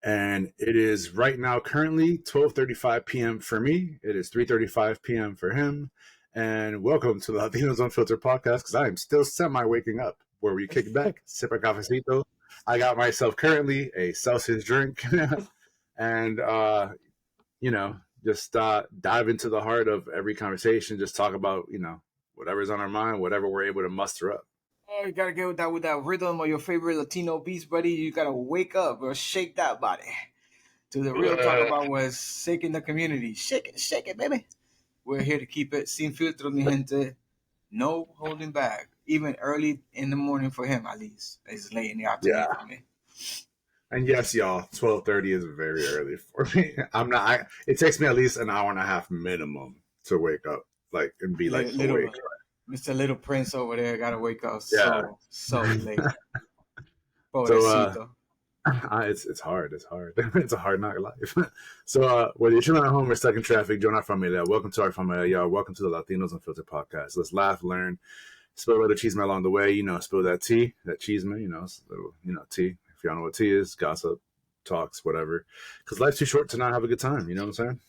And it is right now currently 12:35 p.m. for me. It is 3:35 p.m. for him. And welcome to the Latinos Unfiltered podcast, because I am still semi-waking up, where we kick back, sip a cafecito. I got myself currently a Celsius drink. And, just dive into the heart of every conversation, just talk about, whatever's on our mind, whatever we're able to muster up. Oh, you gotta get with that rhythm of your favorite Latino beats, buddy. You gotta wake up or shake that body. To the real talk about was shaking the community. Shake it, baby. We're here to keep it sin filtro, mi gente. No holding back. Even early in the morning for him, at least. It's late in the afternoon for me. And yes, y'all, 12:30 is very early for me. It takes me at least an hour and a half minimum to wake up, and be awake. Mr. Little Prince over there gotta wake up so late. So, it's hard. It's hard. It's a hard knock life. So whether you're chilling at home or stuck in traffic, join our familia. Welcome to our familia, y'all. Welcome to the Latinos Unfiltered podcast. Let's laugh, learn, spill a little cheese along the way. Spill that tea, that cheese, tea. If y'all know what tea is, gossip, talks, whatever. Because life's too short to not have a good time. You know what I'm saying?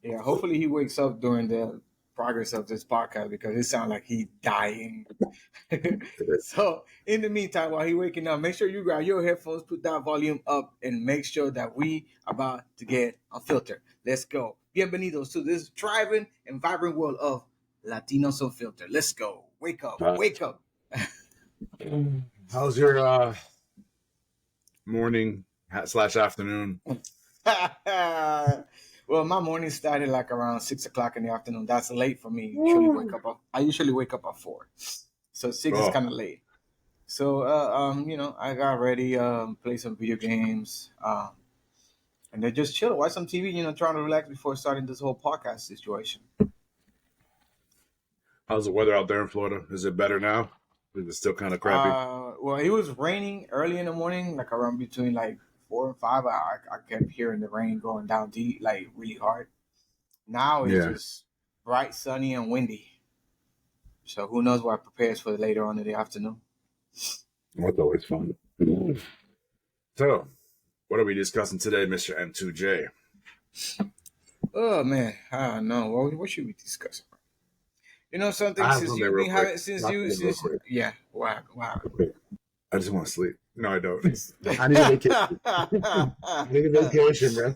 Yeah. Hopefully he wakes up during the progress of this podcast, because it sounds like he's dying. So in the meantime, while he's waking up, make sure you grab your headphones, put that volume up, and make sure that we about to get unfiltered. Let's go. Bienvenidos to this thriving and vibrant world of Latinos Unfiltered. Let's go. Wake up. Wake up. How's your morning / afternoon? Well, my morning started around 6 o'clock in the afternoon. That's late for me. I usually wake up at 4, so 6 is kind of late. So, I got ready, play some video games, and then just chill, watch some TV. Trying to relax before starting this whole podcast situation. How's the weather out there in Florida? Is it better now? Is it still kind of crappy? Well, it was raining early in the morning, around between 4 and 5. I kept hearing the rain going down deep, really hard. Now it's just bright, sunny, and windy. So who knows what prepares for later on in the afternoon. That's always fun. So, what are we discussing today, Mr. M2J? Oh, man. I don't know. What should we discuss? Something yeah. Wow. I just want to sleep. No, I don't. I need a vacation. I need a vacation, bro.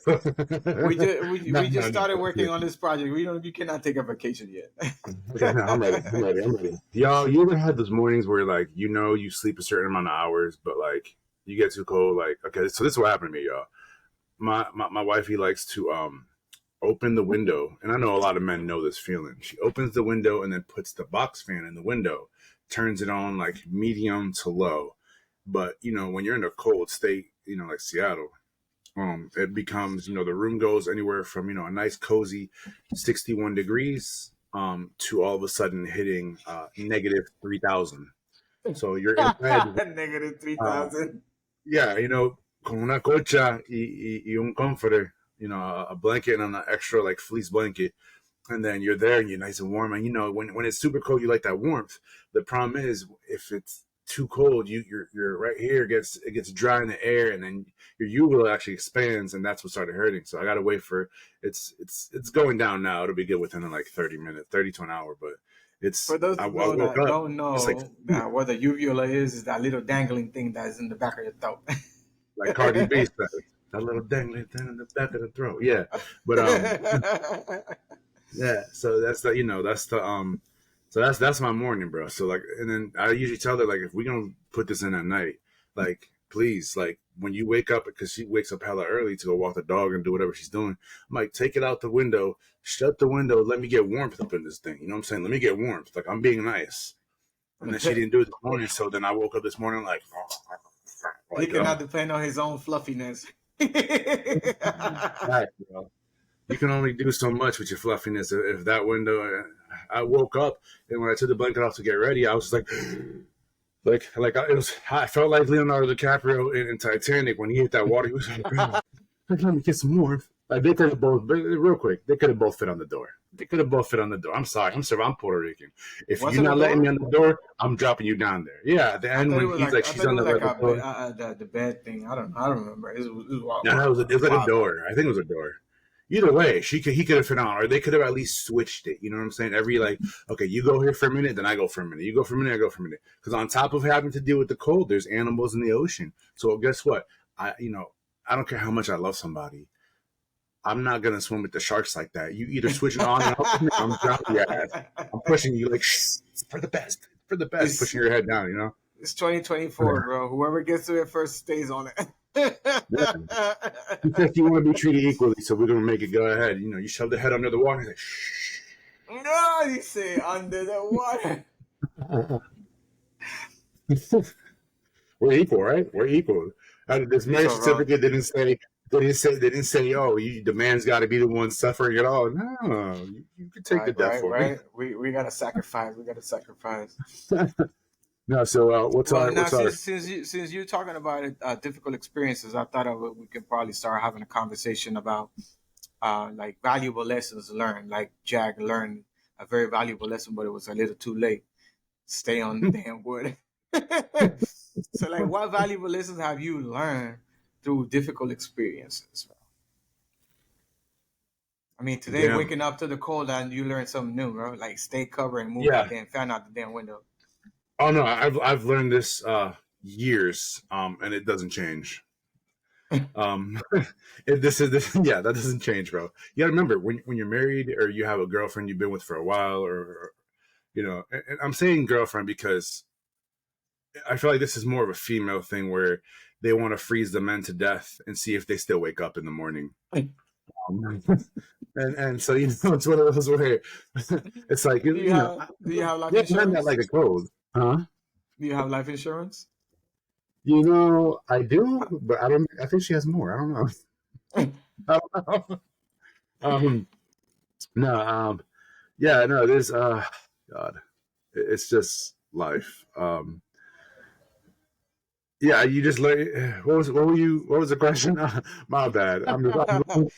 We just started working on this project. You cannot take a vacation yet. Okay, no, I'm ready. Y'all, you ever had those mornings where you sleep a certain amount of hours, but you get too cold? Okay, so this is what happened to me, y'all. My wifey likes to open the window, and I know a lot of men know this feeling. She opens the window and then puts the box fan in the window, turns it on medium to low. But, when you're in a cold state, like Seattle, it becomes, the room goes anywhere from, a nice cozy 61 degrees to all of a sudden hitting negative 3,000. So you're in bed. Negative 3,000. Yeah, con una colcha y un comforter, a blanket and an extra fleece blanket. And then you're there and you're nice and warm. And, when it's super cold, you like that warmth. The problem is if it's too cold, you're right here, it gets dry in the air, and then your uvula actually expands, and that's what started hurting. So I gotta wait for it's going down now. It'll be good within 30 minutes, 30 to an hour. But it's for those who don't know what the uvula is that little dangling thing that is in the back of your throat. Like Cardi B said, that little dangling thing in the back of the throat. Yeah, but yeah. So that's the So that's my morning, bro. So and then I usually tell her if we gonna put this in at night, please, when you wake up, because she wakes up hella early to go walk the dog and do whatever she's doing, I'm take it out the window, shut the window, let me get warmth up in this thing. You know what I'm saying? Let me get warmth. I'm being nice. And then she didn't do it this morning, so then I woke up this morning he cannot depend on his own fluffiness. Right, bro. You can only do so much with your fluffiness. If that window, I woke up, and when I took the blanket off to get ready, I was just I felt like Leonardo DiCaprio in Titanic when he hit that water. He was let me get some warmth. They could have both, real quick, they could have both fit on the door. They could have both fit on the door. I'm sorry. I'm Puerto Rican. If Was you're it a not letting me door? on the door, I'm dropping you down there. Yeah, at the I end thought it when was he's like like, I she's thought it on was the like other door. the bed thing. I don't remember. It was No, it was a like a while back. door. I think it was a door. Either way, he could have fit on, or they could have at least switched it. You know what I'm saying? Every like, okay, you go here for a minute, then I go for a minute. You go for a minute, I go for a minute. Because on top of having to deal with the cold, there's animals in the ocean. So guess what? I don't care how much I love somebody. I'm not gonna swim with the sharks like that. You either switch it on and off, or I'm dropping your ass. I'm pushing you like for the best, for the best, it's pushing your head down. You know. it's 2024, bro. Whoever gets to it first stays on it. Yeah. He says you want to be treated equally, so we're gonna make it go ahead. You know, you shove the head under the water. He's like, shh. No, you say under the water. We're equal, right? We're equal. This You're marriage so wrong. certificate didn't say, oh, the man's got to be the one suffering it all. No, you can take the Right, death right, for me. right. We gotta sacrifice. We gotta sacrifice. No, so Well, now what's our since you're talking about it, difficult experiences, I thought we could probably start having a conversation about like valuable lessons learned. Like Jack learned a very valuable lesson, but it was a little too late. Stay on the damn wood. So, like, what valuable lessons have you learned through difficult experiences? I mean, today damn? waking up to the cold and you learned something new, bro. Like, stay covered and move that Yeah. damn fan out the damn window. Oh no, I've learned this years, and it doesn't change. Yeah, that doesn't change, bro. You gotta remember when you're married or you have a girlfriend you've been with for a while, or and I'm saying girlfriend because I feel like this is more of a female thing where they want to freeze the men to death and see if they still wake up in the morning. And so it's one of those where it's like Do you have life we haven't done that insurance? like a code, huh? Do you have life insurance? I do, but I don't. I think she has more. I don't know. I don't know. Um, no, yeah, no. There's God, it's just life. Yeah, you just learn. What was the question? My bad. I'm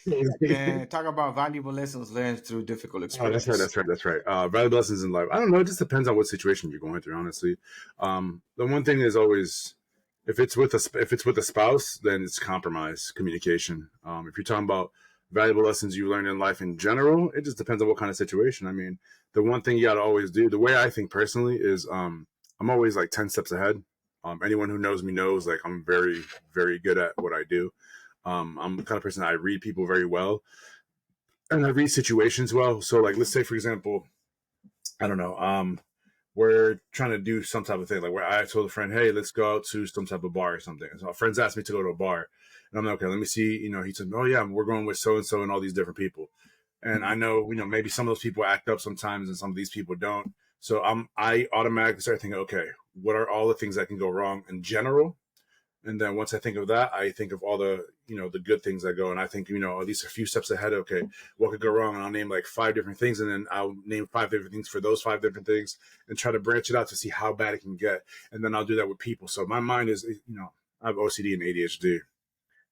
crazy. Man, talk about valuable lessons learned through difficult Oh, that's right. experience. That's right. That's right. Valuable lessons in life. I don't know. It just depends on what situation you're going through. Honestly, the one thing is always if it's with a spouse, then it's compromise communication. If you're talking about valuable lessons you learned in life in general, it just depends on what kind of situation. I mean, the one thing you got to always do, the way I think personally is, I'm always like 10 steps ahead. Anyone who knows me knows like I'm very, very good at what I do. I'm the kind of person I read people very well and I read situations well. So like, let's say for example, I don't know, we're trying to do some type of thing. Like where I told a friend, hey, let's go out to some type of bar or something. So friends asked me to go to a bar. And I'm like, okay, let me see. He said, oh yeah, we're going with so and all these different people. And I know, maybe some of those people act up sometimes and some of these people don't. So I automatically start thinking, okay, what are all the things that can go wrong in general? And then once I think of that, I think of all the, the good things that go. And I think, at least a few steps ahead. Okay, what could go wrong? And I'll name like 5 different things. And then I'll name 5 different things for those 5 different things and try to branch it out to see how bad it can get. And then I'll do that with people. So my mind is, I have OCD and ADHD.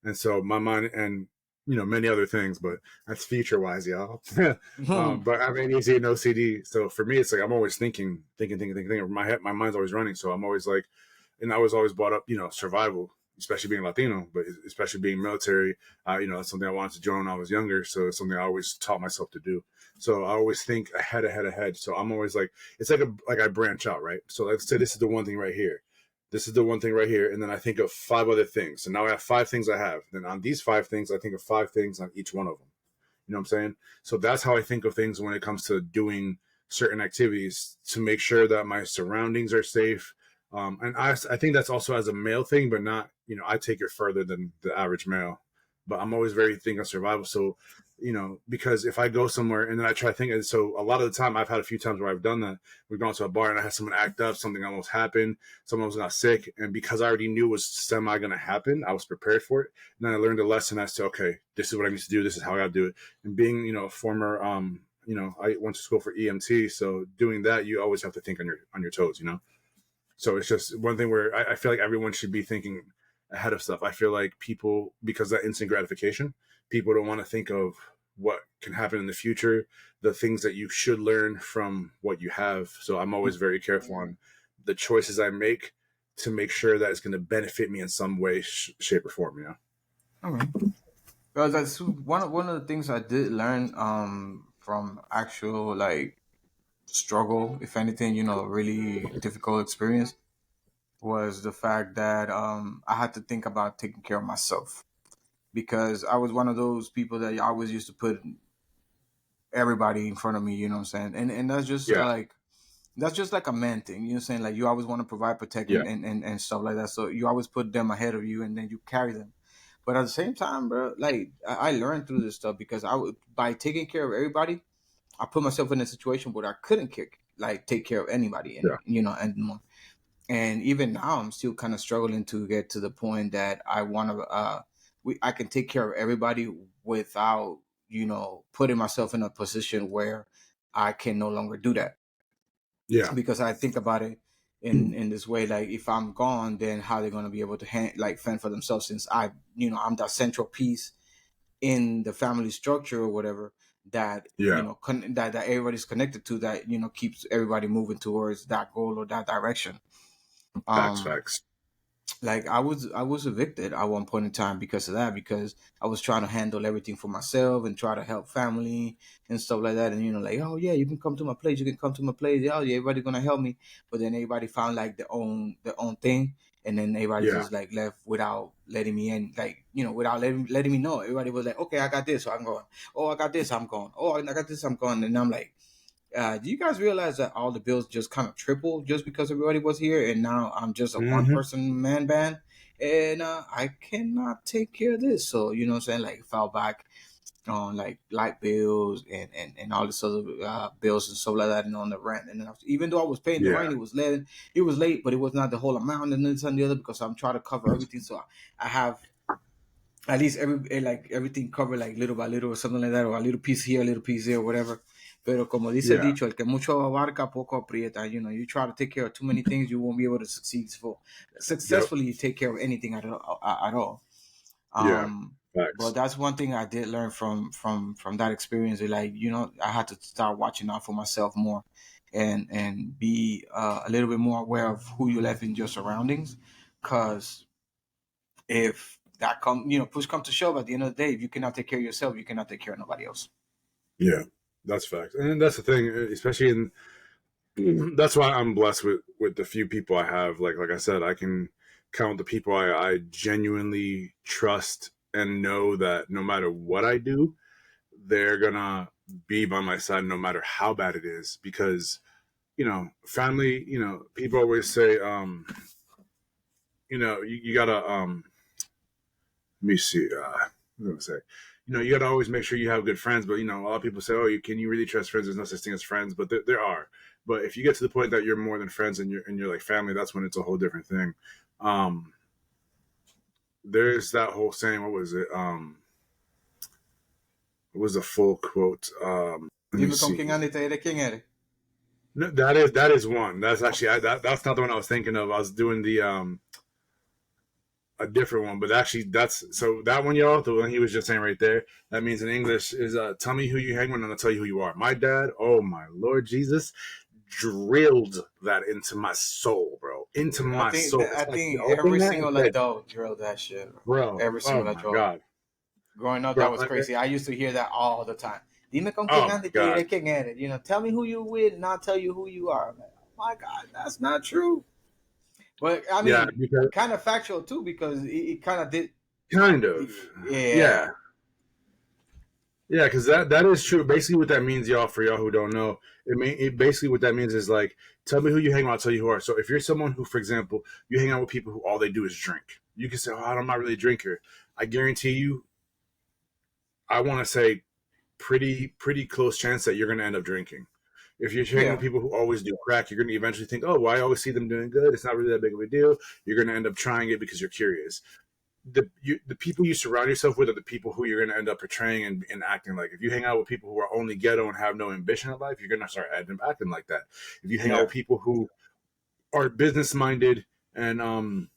And so my mind and, many other things, but that's future wise, y'all. But I have ADHD and OCD. So for me, it's like, I'm always thinking. My mind's always running. So I'm always like, and I was always brought up, survival, especially being Latino, but especially being military. That's something I wanted to join when I was younger. So it's something I always taught myself to do. So I always think ahead. So I'm always like, it's like I branch out, right? So let's say this is the one thing right here. This is the one thing right here. And then I think of 5 other things. So now I have 5 things I have. Then on these 5 things, I think of 5 things on each one of them. You know what I'm saying? So that's how I think of things when it comes to doing certain activities to make sure that my surroundings are safe. And I think that's also as a male thing, but not, I take it further than the average male. But I'm always very thinking of survival. So, because if I go somewhere and then I try to think, and so a lot of the time I've had a few times where I've done that. We've gone to a bar and I had someone act up, something almost happened, someone was got sick. And because I already knew it was semi going to happen, I was prepared for it. And then I learned a lesson as to, okay, this is what I need to do. This is how I got to do it. And being, a former, I went to school for EMT. So doing that, you always have to think on your toes, So it's just one thing where I feel like everyone should be thinking ahead of stuff. I feel like people, because that instant gratification, people don't want to think of what can happen in the future, the things that you should learn from what you have. So I'm always very careful on the choices I make to make sure that it's going to benefit me in some way, shape, or form. You know? All right. Well, that's one of the things I did learn from actual like struggle, if anything, really difficult experience was the fact that I had to think about taking care of myself because I was one of those people that I always used to put everybody in front of me, you know what I'm saying? And Yeah, that's just like a man thing, you know what I'm saying? Like you always want to provide, protect, yeah, and stuff like that. So you always put them ahead of you and then you carry them. But at the same time, bro, like I learned through this stuff because by taking care of everybody, I put myself in a situation where I couldn't take care of anybody, yeah, and even now I'm still kind of struggling to get to the point that I want to I can take care of everybody without putting myself in a position where I can no longer do that, yeah, because I think about it in this way, like if I'm gone, then how they're going to be able to fend for themselves, since I'm that central piece in the family structure or whatever, that yeah. that everybody's connected to, that keeps everybody moving towards that goal or that direction. Facts, um facts. like I was evicted at one point in time because of that, because I was trying to handle everything for myself and try to help family and stuff like that, and like, oh yeah, you can come to my place, oh yeah, everybody's gonna help me. But then everybody found like their own thing, and then everybody Yeah, just like left without letting me in, like without letting me know. Everybody was like, okay, I got this, so I'm going. Oh, I got this, I'm going. Oh, I got this, I'm going. And I'm like, do you guys realize that all the bills just kind of tripled just because everybody was here, and now I'm just a one mm-hmm. person man band, and I cannot take care of this. So what I'm saying, like fell back on like light bills and all this other bills and stuff like that, and on the rent. And then even though I was paying the Yeah, rent, it was late, but it was not the whole amount, and this and the other, because I'm trying to cover everything. So I have at least everything covered, like little by little or something like that, or a little piece here, a little piece there, or whatever. Pero como dice el yeah, dicho, el que mucho abarca poco aprieta. You try to take care of too many things, you won't be able to yep, successfully take care of anything at all. yeah. Um, but Facts. that's one thing I did learn from that experience. Like I had to start watching out for myself more, and be a little bit more aware of who you left in your surroundings, because if that push come to shove, at the end of the day, if you cannot take care of yourself, you cannot take care of nobody else. Yeah, that's facts, and that's the thing, especially in. That's why I'm blessed with the few people I have. Like I said, I can count the people I genuinely trust and know that no matter what I do, they're gonna be by my side no matter how bad it is. Because family. People always say, you gotta let me see. What was I gonna say? You gotta always make sure you have good friends. But a lot of people say, "Oh, can you really trust friends?" There's no such thing as friends, but there are. But if you get to the point that you're more than friends and you're like family, that's when it's a whole different thing. Um, there's that whole saying. What was it? It was a full quote. Let me Dime con see. quién andas y te diré quién eres. No, that is one. That's actually that's not the one I was thinking of. I was doing the a different one, but actually that's so that one, y'all, the one he was just saying right there, that means in English is tell me who you hang with and I'll tell you who you are. My dad, oh my Lord Jesus, drilled that into my soul, bro. Into I my think soul. that, I It's like he think opened every that and single said, adult drilled that shit, bro. bro, Every oh single my adult. God. Growing up, that Bro, was crazy. I used to hear that all the time. Dime con quién oh my andas y te God. diré quién eres. Tell me who you with, and I'll tell you who you are. Man, oh my God, that's not true. But I Yeah, mean, because kind of factual too, because it kind of did. kind of. Yeah. Yeah, Yeah, because that is true. Basically, what that means, y'all, for y'all who don't know, it basically what that means is like, tell me who you hang out, I'll tell you who are. So if you're someone who, for example, you hang out with people who all they do is drink, you can say, "Oh, I'm not really a drinker." I guarantee you, I want to say, pretty close chance that you're going to end up drinking. If you're hanging with yeah, people who always do crack, you're going to eventually think, "Oh, well, I always see them doing good. It's not really that big of a deal." You're going to end up trying it because you're curious. The people you surround yourself with are the people who you're going to end up portraying and acting like. If you hang out with people who are only ghetto and have no ambition in life, you're going to start acting like that. If you hang out yeah, with people who are business minded and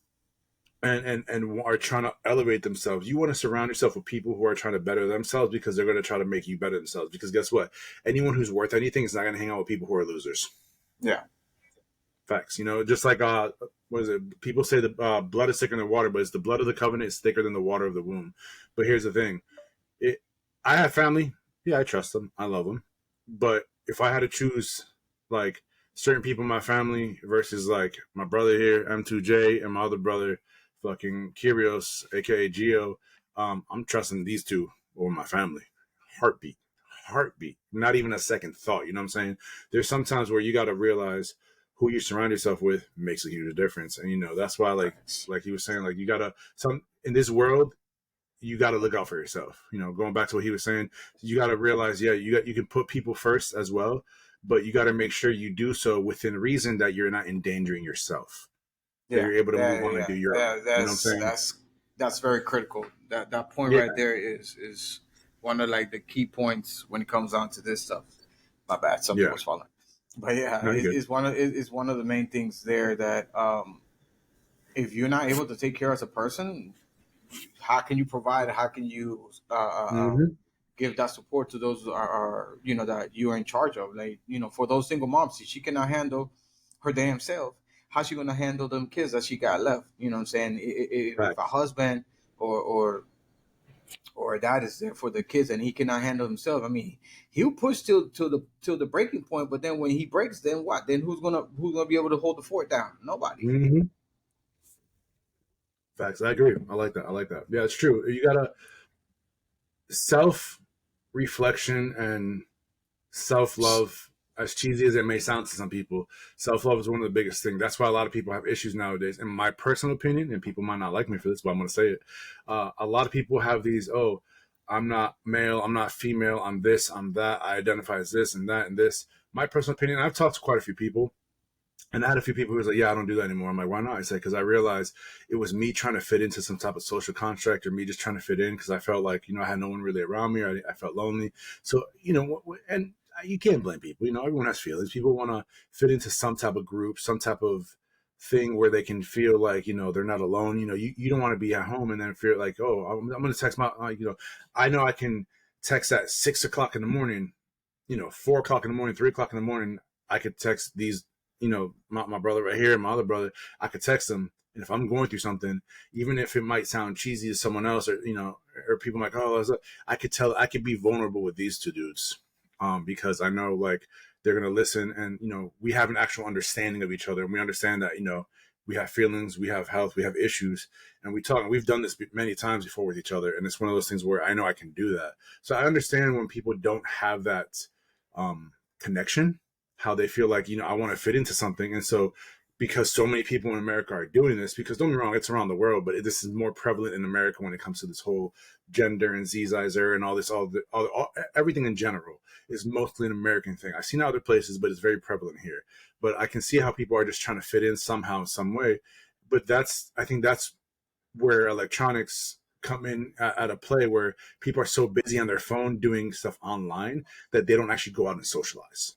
and are trying to elevate themselves. You want to surround yourself with people who are trying to better themselves because they're going to try to make you better themselves. Because guess what? Anyone who's worth anything is not going to hang out with people who are losers. Yeah. Facts. Just like what is it? People say the blood is thicker than water, but it's the blood of the covenant is thicker than the water of the womb. But here's the thing: it. I have family. Yeah, I trust them. I love them. But if I had to choose, like certain people in my family versus like my brother here, M2J, and my other brother, fucking Kyrios, aka Geo, I'm trusting these two over my family. Heartbeat, heartbeat. Not even a second thought. You know what I'm saying? There's sometimes where you got to realize who you surround yourself with makes a huge difference, and that's why like he was saying, like you gotta some in this world you got to look out for yourself. Going back to what he was saying, you got to realize, yeah, you can put people first as well, but you got to make sure you do so within reason that you're not endangering yourself. That Yeah, you're able to move on and yeah, do your own. yeah. You know what I'm saying? That's very critical. That point Yeah, right there is one of like the key points when it comes down to this stuff. My bad, something yeah. was falling. But yeah, No, you're good. it's one of the main things there that if you're not able to take care as a person, how can you provide? How can you Mm-hmm. give that support to those that you are in charge of? Like for those single moms, if she cannot handle her damn self, how's she gonna handle them kids that she got left? You know what I'm saying? If a Facts. husband or a dad is there for the kids and he cannot handle himself, I mean, he'll push till the breaking point. But then when he breaks, then what? Then who's gonna be able to hold the fort down? Nobody. Mm-hmm. Facts. I agree. I like that. I like that. Yeah, it's true. You gotta self reflection and self love, as cheesy as it may sound to some people, self love is one of the biggest things. That's why a lot of people have issues nowadays. In my personal opinion, and people might not like me for this, but I'm going to say it. A lot of people have these, oh, I'm not male, I'm not female, I'm this, I'm that, I identify as this and that and this. My personal opinion, I've talked to quite a few people. And I had a few people who was like, yeah, I don't do that anymore. I'm like, why not? I said, because I realized it was me trying to fit into some type of social contract or me just trying to fit in because I felt like, I had no one really around me. Or I felt lonely. So, and you can't blame people. Everyone has feelings. People want to fit into some type of group, some type of thing where they can feel like, they're not alone. You don't want to be at home and then feel like, oh, I'm going to text my, I know I can text at 6 o'clock in the morning, 4 o'clock in the morning, 3 o'clock in the morning. I could text these my brother right here, my other brother, I could text them. And if I'm going through something, even if it might sound cheesy to someone else or, or people might go, oh, I could tell, I could be vulnerable with these two dudes. Because I know like they're going to listen and, we have an actual understanding of each other. And we understand that, we have feelings, we have health, we have issues, and we talk. And we've done this many times before with each other. And it's one of those things where I know I can do that. So I understand when people don't have that connection, how they feel like, I want to fit into something. And so because so many people in America are doing this, because don't get me wrong, it's around the world, but this is more prevalent in America when it comes to this whole gender and Zizer and all this, everything in general is mostly an American thing. I've seen other places, but it's very prevalent here. But I can see how people are just trying to fit in somehow, some way. But I think that's where electronics come in at a play where people are so busy on their phone doing stuff online that they don't actually go out and socialize.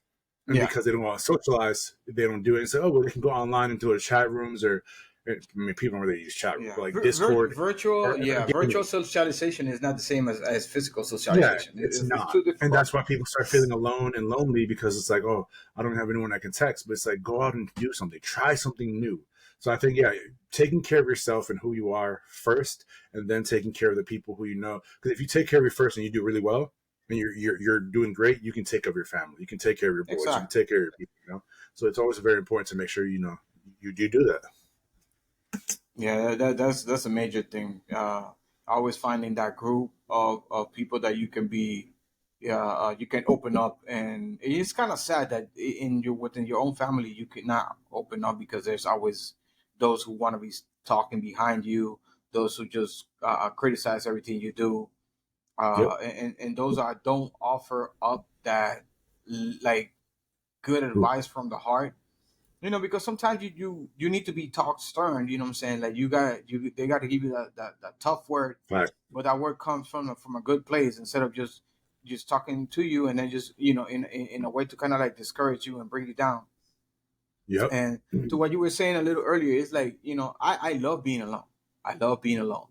And Yeah. because they don't want to socialize, they don't do it. And say, oh, well, they can go online into the chat rooms or, I mean, people don't really use chat rooms, Yeah, but like Discord virtual. or Yeah, virtual gaming. socialization is not the same as physical Yeah, socialization. it's It's not. two different And that's why processes. people start feeling alone and lonely because it's like, oh, I don't have anyone I can text. But it's like, go out and do something, try something new. So I think, yeah, taking care of yourself and who you are first, and then taking care of the people who you know. Because if you take care of you first and you do really well, and you're doing great, you can take care of your family, you can take care of your boys, you can Exactly. take care of your people. So it's always very important to make sure you do that. Yeah, that's a major thing. Always finding that group of people that you can be, yeah, you can open up, and it's kind of sad that within your own family you cannot open up because there's always those who want to be talking behind you, those who just criticize everything you do, Yep. and those are don't offer up that like good advice from the heart, because sometimes you need to be talked stern. You know what I'm saying? Like they got to give you that tough word, Fact. but that word comes from a good place instead of just talking to you and then just in a way to kind of like discourage you and bring you down. Yep. And to what you were saying a little earlier, it's like I love being alone. I love being alone,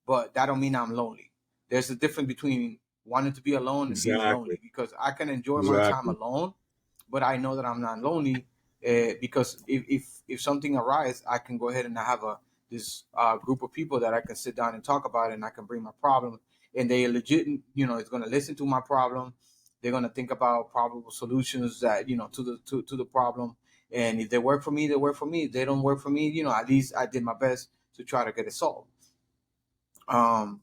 but that don't mean I'm lonely. There's a difference between wanting to be alone and being Exactly. lonely, because I can enjoy my time Exactly. alone, but I know that I'm not lonely, because if something arises, I can go ahead and I have this group of people that I can sit down and talk about it, and I can bring my problem, and they legit, it's going to listen to my problem. They're going to think about probable solutions that to the problem, and if they work for me, they work for me. If they don't work for me, at least I did my best to try to get it solved. Um,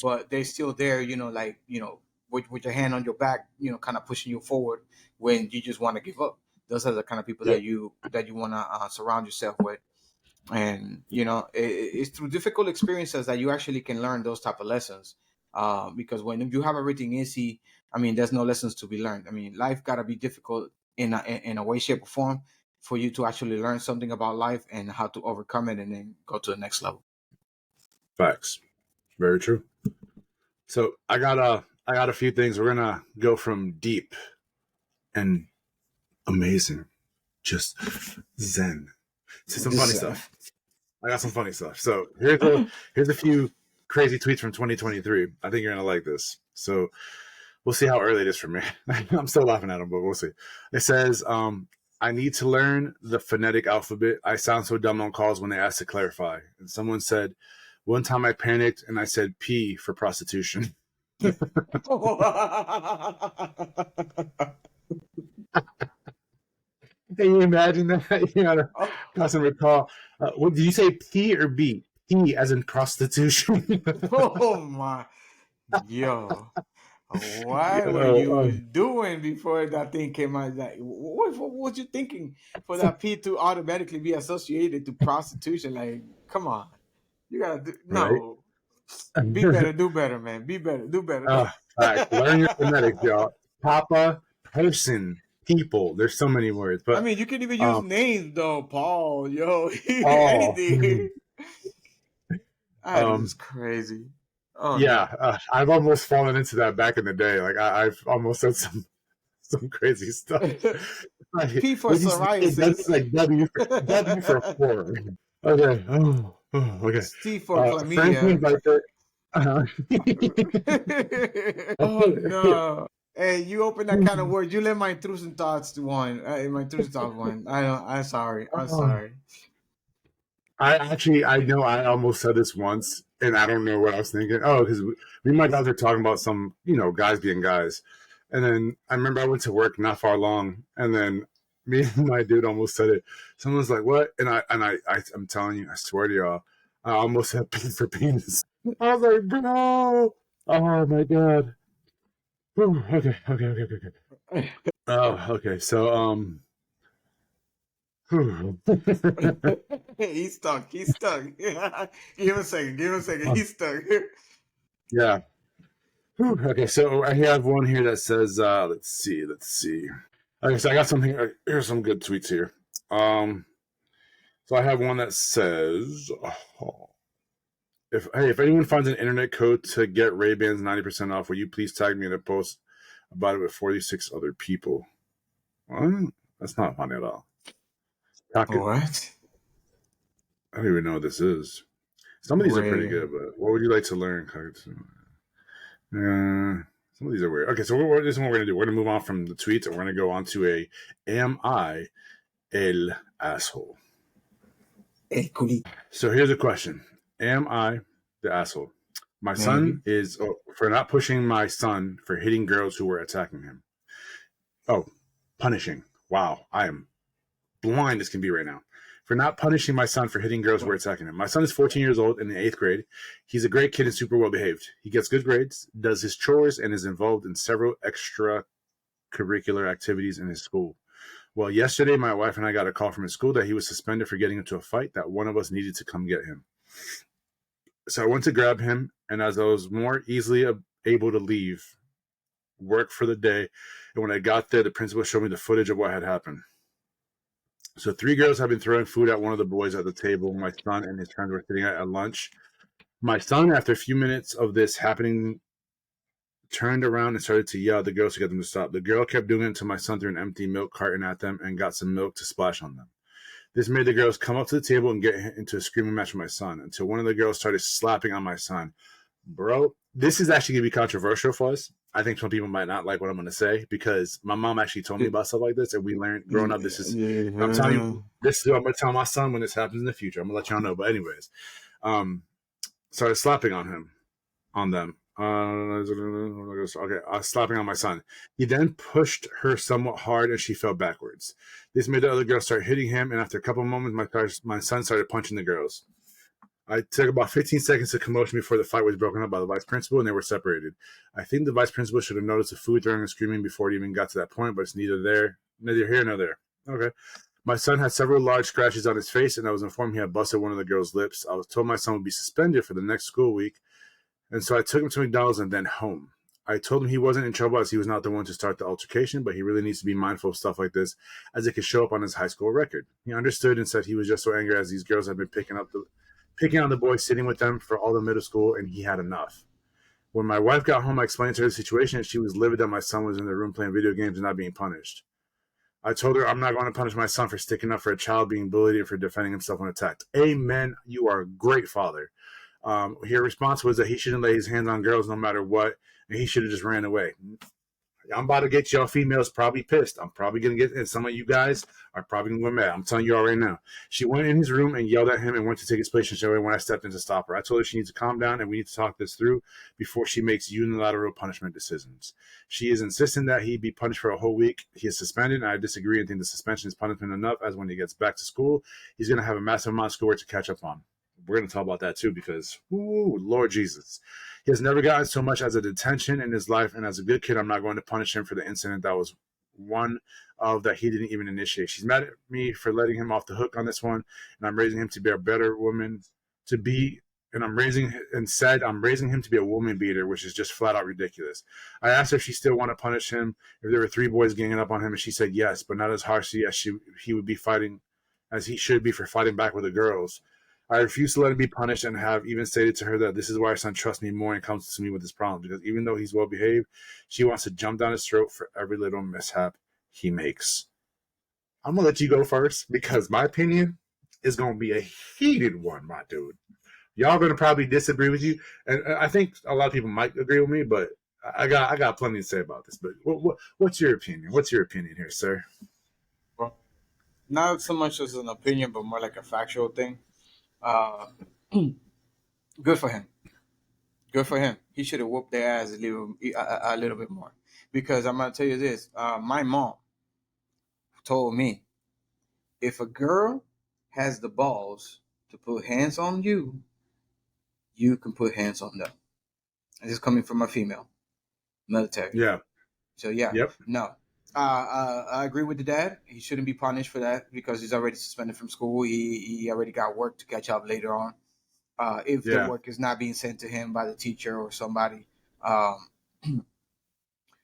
but they're still there, with your hand on your back, kind of pushing you forward when you just want to give up. Those are the kind of people Yep. that you want to surround yourself with. And it's through difficult experiences that you actually can learn those type of lessons. Because when you have everything easy, I mean, there's no lessons to be learned. I mean, life gotta be difficult in a way, shape, or form for you to actually learn something about life and how to overcome it and then go to the next level. Facts. Very true. So I got a few things. We're gonna go from deep and amazing, just zen, to some funny stuff. I got some funny stuff. So here's a few crazy tweets from 2023. I think you're gonna like this. So we'll see how early it is for me. I'm still laughing at them, but we'll see. It says, I need to learn the phonetic alphabet. I sound so dumb on calls when they ask to clarify. And someone said, one time I panicked and I said P for prostitution. Can you imagine that? You gotta customer call. What did you say, P or B? P as in prostitution. Oh my, yo. What were Yo, you doing before that thing came out? Like, what was you thinking for that P to automatically be associated to prostitution? Like, come on, you gotta do right? no. Be better, do better, man. Be better, do better. Fact. Learn your phonetics, y'all. Papa, person, people. There's so many words, I but mean, you can even use names though, Paul, yo, oh, anything. That is crazy. Oh yeah. no. I've almost fallen into that back in the day. Like I've almost said some crazy stuff. Like, P for what do you say? That's psoriasis. like W for four. Okay. Okay. C for Franklin chlamydia. Viper. Oh no. Hey, you open that kind of word. You let my intrusive thoughts to one. My intrusive thoughts one. I don't. I'm sorry. I'm sorry. I know I almost said this once, and I don't know what I was thinking. Oh, because me and my guys were talking about some, guys being guys. And then I remember I went to work not far along, and then me and my dude almost said it. Someone's like, "What?" And I'm telling you, I swear to y'all, I almost said P for penis. I was like, "Bro, oh my god." Whew, okay. Oh, okay. So, He's stuck. He's stuck. Give him a second. Give him a second. He's stuck. yeah. Whew, okay, so I have one here that says, let's see. Okay, so I got something. Here's some good tweets here. So I have one that says, if anyone finds an internet code to get Ray-Bans 90% off, will you please tag me in a post about it with 46 other people? What? That's not funny at all. What? I don't even know what this is. Some of these are pretty good, but what would you like to learn? Some of these are weird. Okay, so this is what we're gonna do. We're gonna move on from the tweets, and we're gonna go on to a "Am I el asshole?" So here's a question: Am I the asshole? My son is for not pushing my son for hitting girls who were attacking him. Oh, punishing. Wow, I am blind as can be right now. For not punishing my son for hitting girls who were attacking him. My son is 14 years old in the 8th grade. He's a great kid and super well behaved. He gets good grades, does his chores, and is involved in several extracurricular activities in his school. Well, yesterday, my wife and I got a call from his school that he was suspended for getting into a fight, that one of us needed to come get him. So I went to grab him, and as I was more easily able to leave work for the day, and when I got there, the principal showed me the footage of what had happened. So 3 girls have been throwing food at one of the boys at the table my son and his friends were sitting at lunch. My son, after a few minutes of this happening, turned around and started to yell at the girls to get them to stop. The girl kept doing it until my son threw an empty milk carton at them and got some milk to splash on them. This made the girls come up to the table and get into a screaming match with my son until one of the girls started slapping on my son. Bro, this is actually going to be controversial for us. I think some people might not like what I'm going to say because my mom actually told me about stuff like this, and we learned growing up. This is, I'm telling you, this is what I'm going to tell my son when this happens in the future. I'm going to let y'all know. But anyways, started slapping on them. Okay, slapping on my son. He then pushed her somewhat hard, and she fell backwards. This made the other girl start hitting him, and after a couple of moments, my son started punching the girls. I took about 15 seconds of commotion before the fight was broken up by the vice principal, and they were separated. I think the vice principal should have noticed the food throwing and screaming before it even got to that point, but it's neither here nor there. Okay. My son had several large scratches on his face, and I was informed he had busted one of the girl's lips. I was told my son would be suspended for the next school week, and so I took him to McDonald's and then home. I told him he wasn't in trouble as he was not the one to start the altercation, but he really needs to be mindful of stuff like this as it could show up on his high school record. He understood and said he was just so angry as these girls had been picking on the boy sitting with them for all the middle school, and he had enough. When my wife got home, I explained to her the situation, and she was livid that my son was in the room playing video games and not being punished. I told her I'm not going to punish my son for sticking up for a child being bullied and for defending himself when attacked. Amen. You are a great father. Her response was that he shouldn't lay his hands on girls no matter what, and he should have just ran away. I'm about to get y'all females probably pissed. I'm probably going to get, and some of you guys are probably going to get mad. I'm telling you all right now. She went in his room and yelled at him and went to take his place and show him when I stepped in to stop her. I told her she needs to calm down and we need to talk this through before she makes unilateral punishment decisions. She is insisting that he be punished for a whole week. He is suspended, and I disagree and think the suspension is punishment enough, as when he gets back to school, he's going to have a massive amount of schoolwork to catch up on. We're going to talk about that too because, Lord Jesus. He has never gotten so much as a detention in his life, and as a good kid, I'm not going to punish him for the incident that was one of that he didn't even initiate. She's mad at me for letting him off the hook on this one, and I'm raising him to be a better woman to be, and I'm raising him to be a woman beater, which is just flat out ridiculous. I asked her if she still want to punish him if there were 3 boys ganging up on him, and she said yes, but not as harshly as he would be fighting, as he should be for fighting back with the girls. I refuse to let him be punished and have even stated to her that this is why her son trusts me more and comes to me with his problem, because even though he's well behaved, she wants to jump down his throat for every little mishap he makes. I'm going to let you go first because my opinion is going to be a heated one, my dude. Y'all going to probably disagree with you, and I think a lot of people might agree with me, but I got plenty to say about this. But what's your opinion? What's your opinion here, sir? Well, not so much as an opinion, but more like a factual thing. Good for him. Good for him. He should have whooped their ass a little bit more. Because I'm gonna tell you this. My mom told me if a girl has the balls to put hands on you, you can put hands on them. And this is coming from a female military. Yeah. So yeah. Yep. No. I agree with the dad. He shouldn't be punished for that because he's already suspended from school. He already got work to catch up later on. If the work is not being sent to him by the teacher or somebody,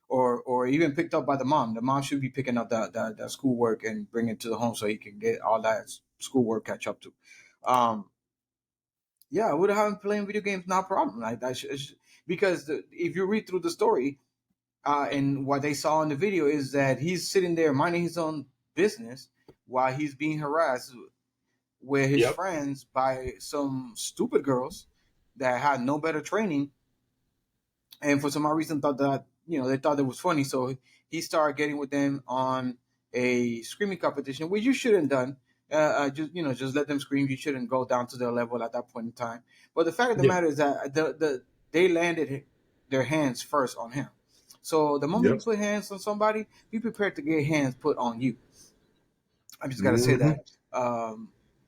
or even picked up by the mom should be picking up the schoolwork and bring it to the home so he can get all that schoolwork catch up to. Yeah, I would have him playing video games, not a problem. Like that because if you read through the story, and what they saw in the video is that he's sitting there minding his own business while he's being harassed with his friends by some stupid girls that had no better training, and for some odd reason thought that they thought it was funny, so he started getting with them on a screaming competition, which you shouldn't have done. Just let them scream. You shouldn't go down to their level at that point in time. But the fact of the matter is that they landed their hands first on him. So the moment you put hands on somebody, be prepared to get hands put on you. I just gotta say that.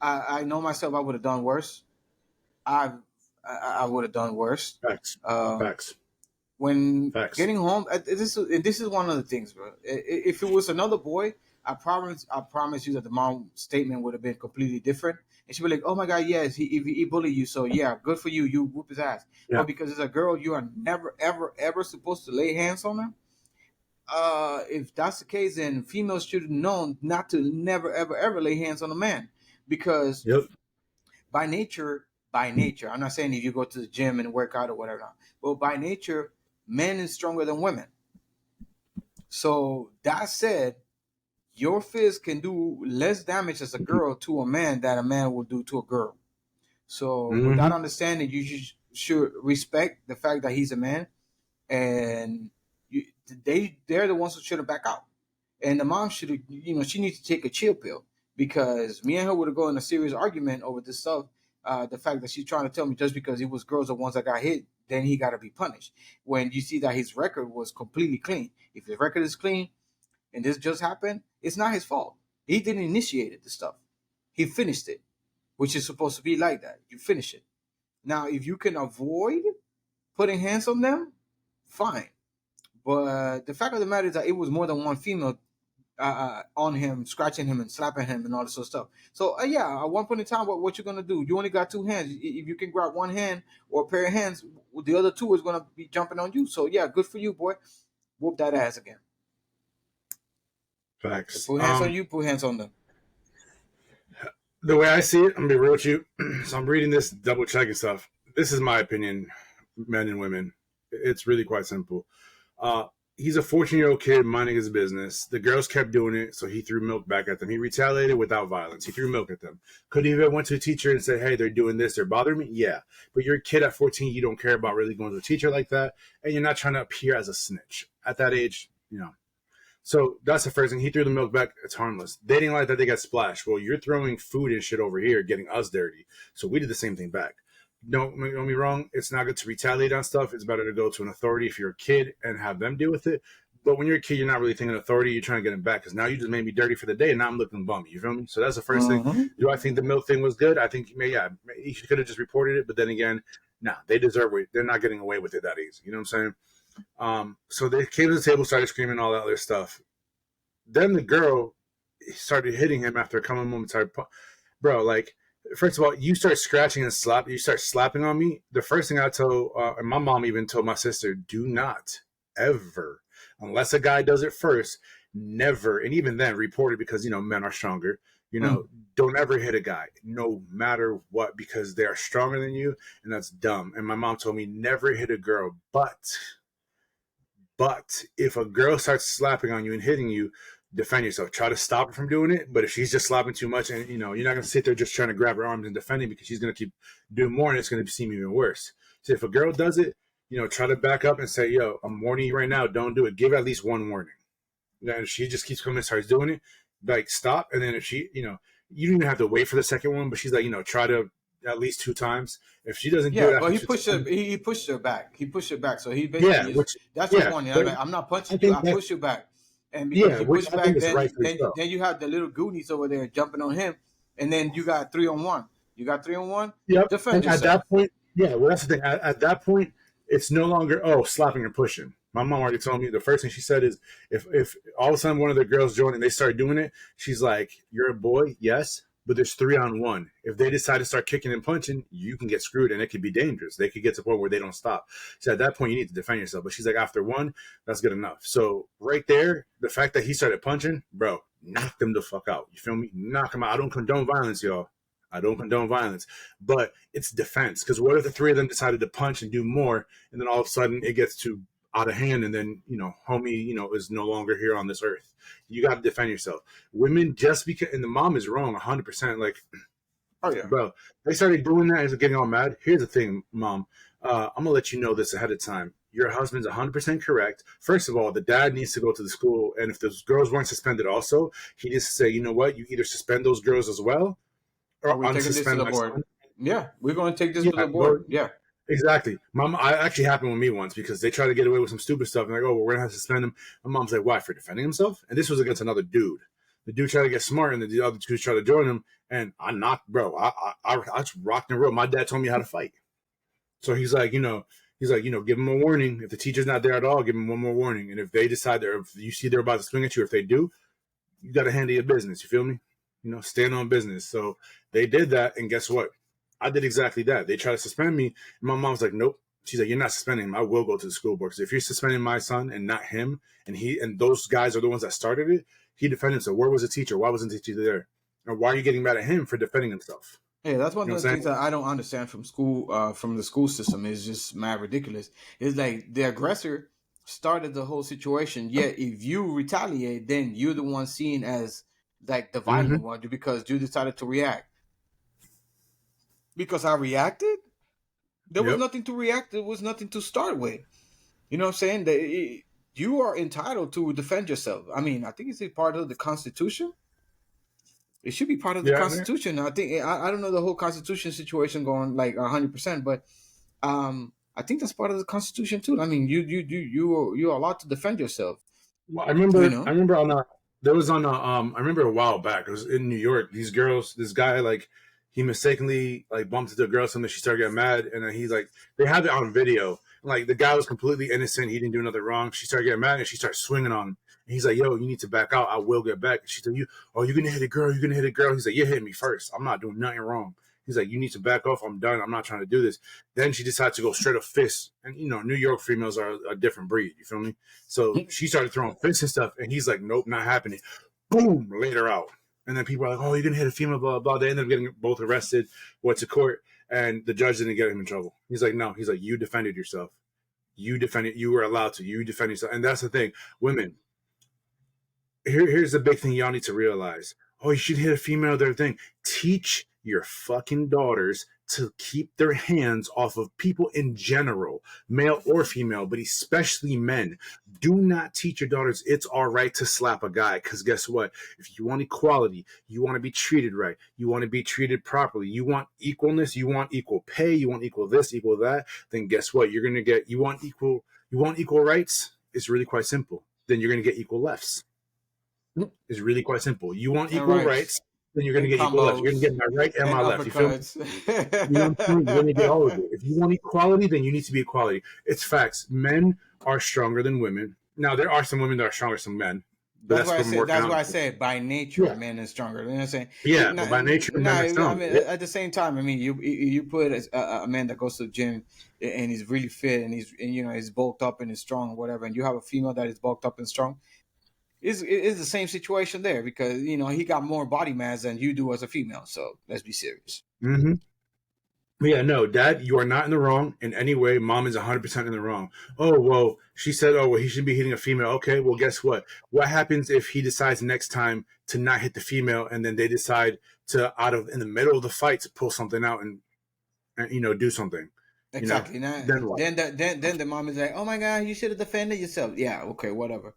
I know myself. I would have done worse. I would have done worse. Facts. When getting home, this is one of the things, bro. If it was another boy, I promise you that the mom's statement would have been completely different. And she'd be like, "Oh my God, yes, he bullied you, so yeah, good for you. You whoop his ass." Yeah. But because it's a girl, you are never, ever, ever supposed to lay hands on her. If that's the case, then females should have known not to never, ever, ever lay hands on a man, because by nature, I'm not saying if you go to the gym and work out or whatever, but by nature, men is stronger than women. So that said, your fist can do less damage as a girl to a man than a man will do to a girl. So with that understanding, you should respect the fact that he's a man, and you, they're the ones who should have back out. And the mom should have, she needs to take a chill pill, because me and her would have gone in a serious argument over this stuff. The fact that she's trying to tell me just because it was girls the ones that got hit, then he got to be punished. When you see that his record was completely clean. If his record is clean and this just happened, it's not his fault. He didn't initiate the stuff. He finished it, which is supposed to be like that. You finish it. Now, if you can avoid putting hands on them, fine. But the fact of the matter is that it was more than one female on him, scratching him and slapping him and all this sort of stuff. So yeah, at one point in time, what you're gonna do? You only got two hands. If you can grab one hand or a pair of hands, the other two is gonna be jumping on you. So yeah, good for you, boy. Whoop that ass again. Facts. Put hands on you. Put hands on them. The way I see it, I'm gonna be real with you. So I'm reading this, double checking stuff. This is my opinion, men and women. It's really quite simple. He's a 14-year-old kid minding his business. The girls kept doing it, so he threw milk back at them. He retaliated without violence. He threw milk at them. Could he have went to a teacher and said, hey, they're doing this, they're bothering me? Yeah. But you're a kid at 14, you don't care about really going to a teacher like that, and you're not trying to appear as a snitch. At that age, So that's the first thing. He threw the milk back. It's harmless. They didn't like that they got splashed. Well, you're throwing food and shit over here, getting us dirty. So we did the same thing back. Don't get me wrong. It's not good to retaliate on stuff. It's better to go to an authority if you're a kid and have them deal with it. But when you're a kid, you're not really thinking authority. You're trying to get them back because now you just made me dirty for the day and now I'm looking bummy. You feel me? So that's the 1st thing. Do I think the milk thing was good? I think, he could have just reported it. But then again, they deserve it. They're not getting away with it that easy. You know what I'm saying? So they came to the table, started screaming all that other stuff. Then the girl started hitting him after a couple moments. Bro, like, first of all, you start scratching and you start slapping on me. The first thing I told, and my mom even told my sister, do not ever, unless a guy does it first, never, and even then report it because, men are stronger. Don't ever hit a guy, no matter what, because they are stronger than you, and that's dumb. And my mom told me never hit a girl, but if a girl starts slapping on you and hitting you, defend yourself. Try to stop her from doing it. But if she's just slapping too much and, you're not going to sit there just trying to grab her arms and defending because she's going to keep doing more and it's going to seem even worse. So if a girl does it, try to back up and say, yo, I'm warning you right now. Don't do it. Give at least one warning. Then if she just keeps coming and starts doing it, like, stop. And then if she, you don't even have to wait for the second one, but she's like, try to at least 2 times. If she doesn't do it, well, he pushed her back. He pushed her back. So he basically that's just one. I'm not punching you. I push you back. And because he pushed back, then you have the little Goonies over there jumping on him, and then you got 3-on-1. You got 3-on-1. Yep. Defend yourself. At that point, well, that's the thing. At that point, it's no longer slapping or pushing. My mom already told me the first thing she said is if all of a sudden one of the girls join and they start doing it, she's like, "You're a boy, yes, but there's 3-on-1. If they decide to start kicking and punching, you can get screwed and it could be dangerous. They could get to the point where they don't stop." So at that point, you need to defend yourself. But she's like, after 1, that's good enough. So right there, the fact that he started punching, bro, knock them the fuck out. You feel me? Knock them out. I don't condone violence, y'all. I don't condone violence. But it's defense. Because what if the 3 of them decided to punch and do more, and then all of a sudden it gets too out of hand, and then, homie, is no longer here on this earth. You got to defend yourself. Women, just because, and the mom is wrong 100%. Like, bro, they started doing that and getting all mad. Here's the thing, mom. I'm going to let you know this ahead of time. Your husband's 100% correct. First of all, the dad needs to go to the school, and if those girls weren't suspended also, he needs to say, you know what, you either suspend those girls as well, or unsuspend my son. Yeah, we're going to take this to the board. Yeah. Exactly. Mom, I actually happened with me once because they tried to get away with some stupid stuff. And like, oh, well, we're going to have to suspend him. My mom's like, why? For defending himself? And this was against another dude. The dude tried to get smart, and the other two tried to join him. And I knocked, bro. I rocked and rolled. My dad told me how to fight. So he's like, give him a warning. If the teacher's not there at all, give him one more warning. And if they decide if you see they're about to swing at you, if they do, you got to handle your business. You feel me? Stand on business. So they did that. And guess what? I did exactly that. They tried to suspend me. And my mom's like, nope. She's like, you're not suspending him. I will go to the school board. Because if you're suspending my son and not him, and those guys are the ones that started it, he defended himself. Where was the teacher? Why wasn't the teacher there? Or why are you getting mad at him for defending himself? Yeah, that's one of the things that I don't understand from school, from the school system. Is just mad ridiculous. It's like the aggressor started the whole situation. Yet if you retaliate, then you're the one seen as like the Mm-hmm. violent one because you decided to react. Because I reacted, there was Yep. nothing to react. There was nothing to start with. You know what I'm saying? You are entitled to defend yourself. I mean, I think it's a part of the Constitution. It should be part of the Yeah. Man. Constitution. I think I don't know the whole Constitution situation going like 100%, but I think that's part of the Constitution too. I mean, you're allowed to defend yourself. Well, You I know, remember on a there was on a I remember a while back. It was in New York. These girls, this guy like he mistakenly like bumped into a girl something. She started getting mad, and then he's like they have it on video. Like the guy was completely innocent. He didn't do nothing wrong. She started getting mad, and she started swinging on him. And he's like, "Yo, you need to back out. I will get back." And she said, "You, oh, you're gonna hit a girl. You're gonna hit a girl." He's like, "You hit me first. I'm not doing nothing wrong." He's like, "You need to back off. I'm done. I'm not trying to do this." Then she decided to go straight up fist. And you know, New York females are a different breed. You feel me? So she started throwing fists and stuff, and he's like, "Nope, not happening." Boom, laid her out. And then people are like, "Oh, you're gonna hit a female, blah blah." They ended up getting both arrested, went to court, and the judge didn't get him in trouble. He's like, "No," he's like, "You defended yourself. You defended. You were allowed to. You defend yourself." And that's the thing, women. Here's the big thing y'all need to realize. Oh, you should hit a female, their thing. Teach your fucking daughters to keep their hands off of people in general, male or female, but especially men. Do not teach your daughters it's all right to slap a guy, because guess what? If you want equality, you want to be treated right, you want to be treated properly, you want equalness, you want equal pay, you want equal this, equal that, then guess what? You're gonna get you want equal rights? It's really quite simple. Then you're gonna get equal lefts. It's really quite simple. You want and equal rights rights, then you're going to and get equal left. You're going to combos get my right and and my left. You feel me? uppercuts. You know what I'm saying? You're going to get all of it. If you want equality, then you need to be equality. It's facts. Men are stronger than women. Now, there are some women that are stronger than men, but That's that's why I from said. working That's out. why I said by nature, Yeah. man is stronger. You know what I'm saying? Yeah. But by nature, men are I stronger. mean, Yeah. at the same time, I mean, you put a man that goes to the gym and he's really fit and he's bulked up and is strong, or whatever, and you have a female that is bulked up and strong. It's the same situation there because he got more body mass than you do as a female. So let's be serious. Mm-hmm. Yeah, no, Dad, you are not in the wrong in any way. Mom is 100% in the wrong. Oh, well, she said, oh, well, he should be hitting a female. Okay, well, guess what? What happens if he decides next time to not hit the female and then they decide to, in the middle of the fight, to pull something out and do something? Exactly. Now, Then what? then the mom is like, "Oh my God, you should have defended yourself." Yeah. Okay. Whatever.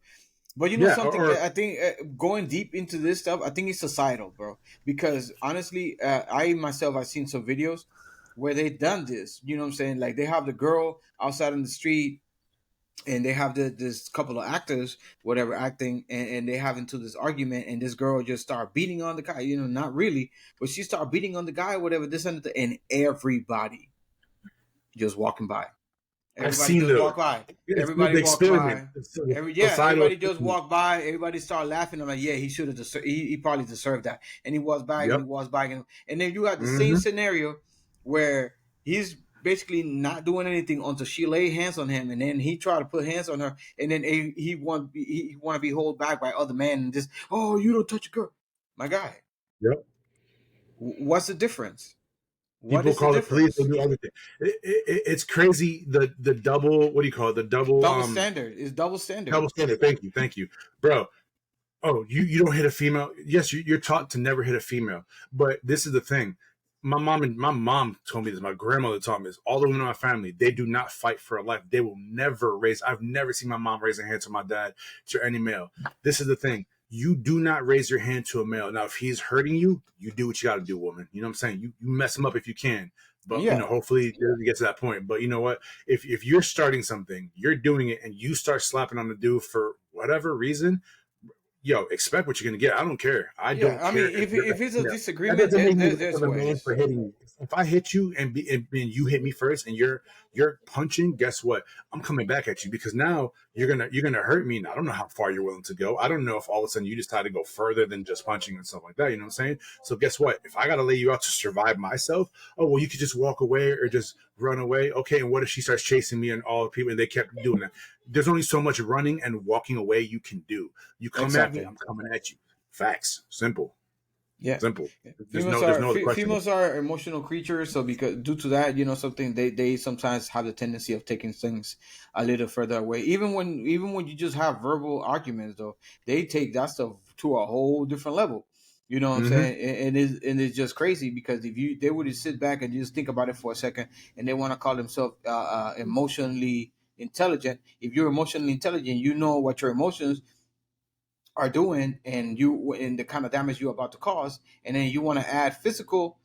But you know Yeah, something? or I think going deep into this stuff, I think it's societal, bro. Because honestly, I've seen some videos where they done this. You know what I'm saying? Like they have the girl outside on the street, and they have this couple of actors, whatever, acting, and they have into this argument, and this girl just start beating on the guy. Not really, but she start beating on the guy, whatever. This and everybody just walking by. I've Everybody seen just walk by. it's Everybody the walk experiment. by. It's the societal Everybody just experiment. walk by. Everybody start laughing. I'm like, yeah, he should have deserved. He probably deserved that. And he was back, and he Yep. was back, and then you got the same Mm-hmm. scenario where he's basically not doing anything until she lay hands on him, and then he tried to put hands on her, and then he want to be held back by other men, and just, oh, you don't touch a girl, my guy. Yep. What's the difference? What People is the call the police. They difference? do everything. It's crazy. The double. What do you call it? The double Double standard is double standard. double standard. Thank you, bro. Oh, you don't hit a female. Yes, you're taught to never hit a female. But this is the thing. My mom told me this. My grandmother taught me this. All the women in my family, they do not fight for a life. They will never raise. I've never seen my mom raise a hand to my dad, to any male. This is the thing. You do not raise your hand to a male. Now, if he's hurting you, you do what you got to do, woman. You know what I'm saying? You mess him up if you can. But, Yeah, hopefully it doesn't get to that point. But you know what? If you're starting something, you're doing it, and you start slapping on the dude for whatever reason, expect what you're gonna get. I don't care. I don't I care mean, if it's a that disagreement, doesn't make me less there's of a man ways. for hitting you. If I hit you and you hit me first and you're punching, guess what? I'm coming back at you because now you're gonna hurt me. And I don't know how far you're willing to go. I don't know if all of a sudden you decide to go further than just punching and stuff like that. You know what I'm saying? So guess what? If I gotta lay you out to survive myself, oh well, you could just walk away or just run away. Okay, and what if she starts chasing me and all the people and they kept doing that? There's only so much running and walking away you can do. You come at me, Exactly. I'm coming at you. Facts. Simple. Yeah. Simple. Females There's are no other question. females are emotional creatures, so because due to that, something they sometimes have the tendency of taking things a little further away. Even when you just have verbal arguments, though, they take that stuff to a whole different level. You know what I'm Mm-hmm. saying? And it's just crazy because if they were to sit back and just think about it for a second, and they want to call themselves emotionally intelligent. If you're emotionally intelligent, you know what your emotions are doing and the kind of damage you're about to cause, and then you want to add physical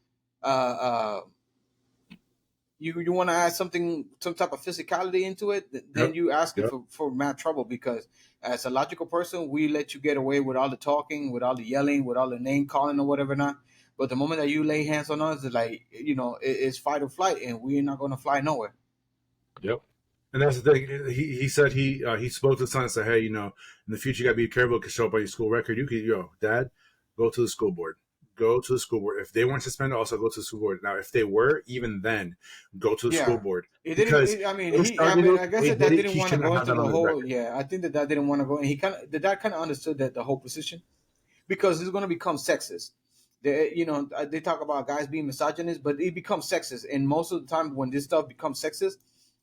uh uh you want to add some type of physicality into it, then Yep. you asking Yep. for mad trouble, because as a logical person we let you get away with all the talking, with all the yelling, with all the name calling or whatever not. But the moment that you lay hands on us, it's like, it's fight or flight, and we're not going to fly nowhere. Yep. And that's the thing. He said he spoke to the son and said, hey, in the future you gotta be careful. It could show up on your school record. You could, Dad, go to the school board. Go to the school board. If they weren't suspended, also go to the school board. Now, if they were, even then, go to the school Yeah, board it didn't. because I mean, they he. I started mean, it. I guess They that did dad it. didn't He want to shouldn't go have into that the on his whole. record. Yeah, I think that didn't want to go, and the dad kind of understood that the whole position, because it's going to become sexist. They talk about guys being misogynist, but it becomes sexist, and most of the time when this stuff becomes sexist,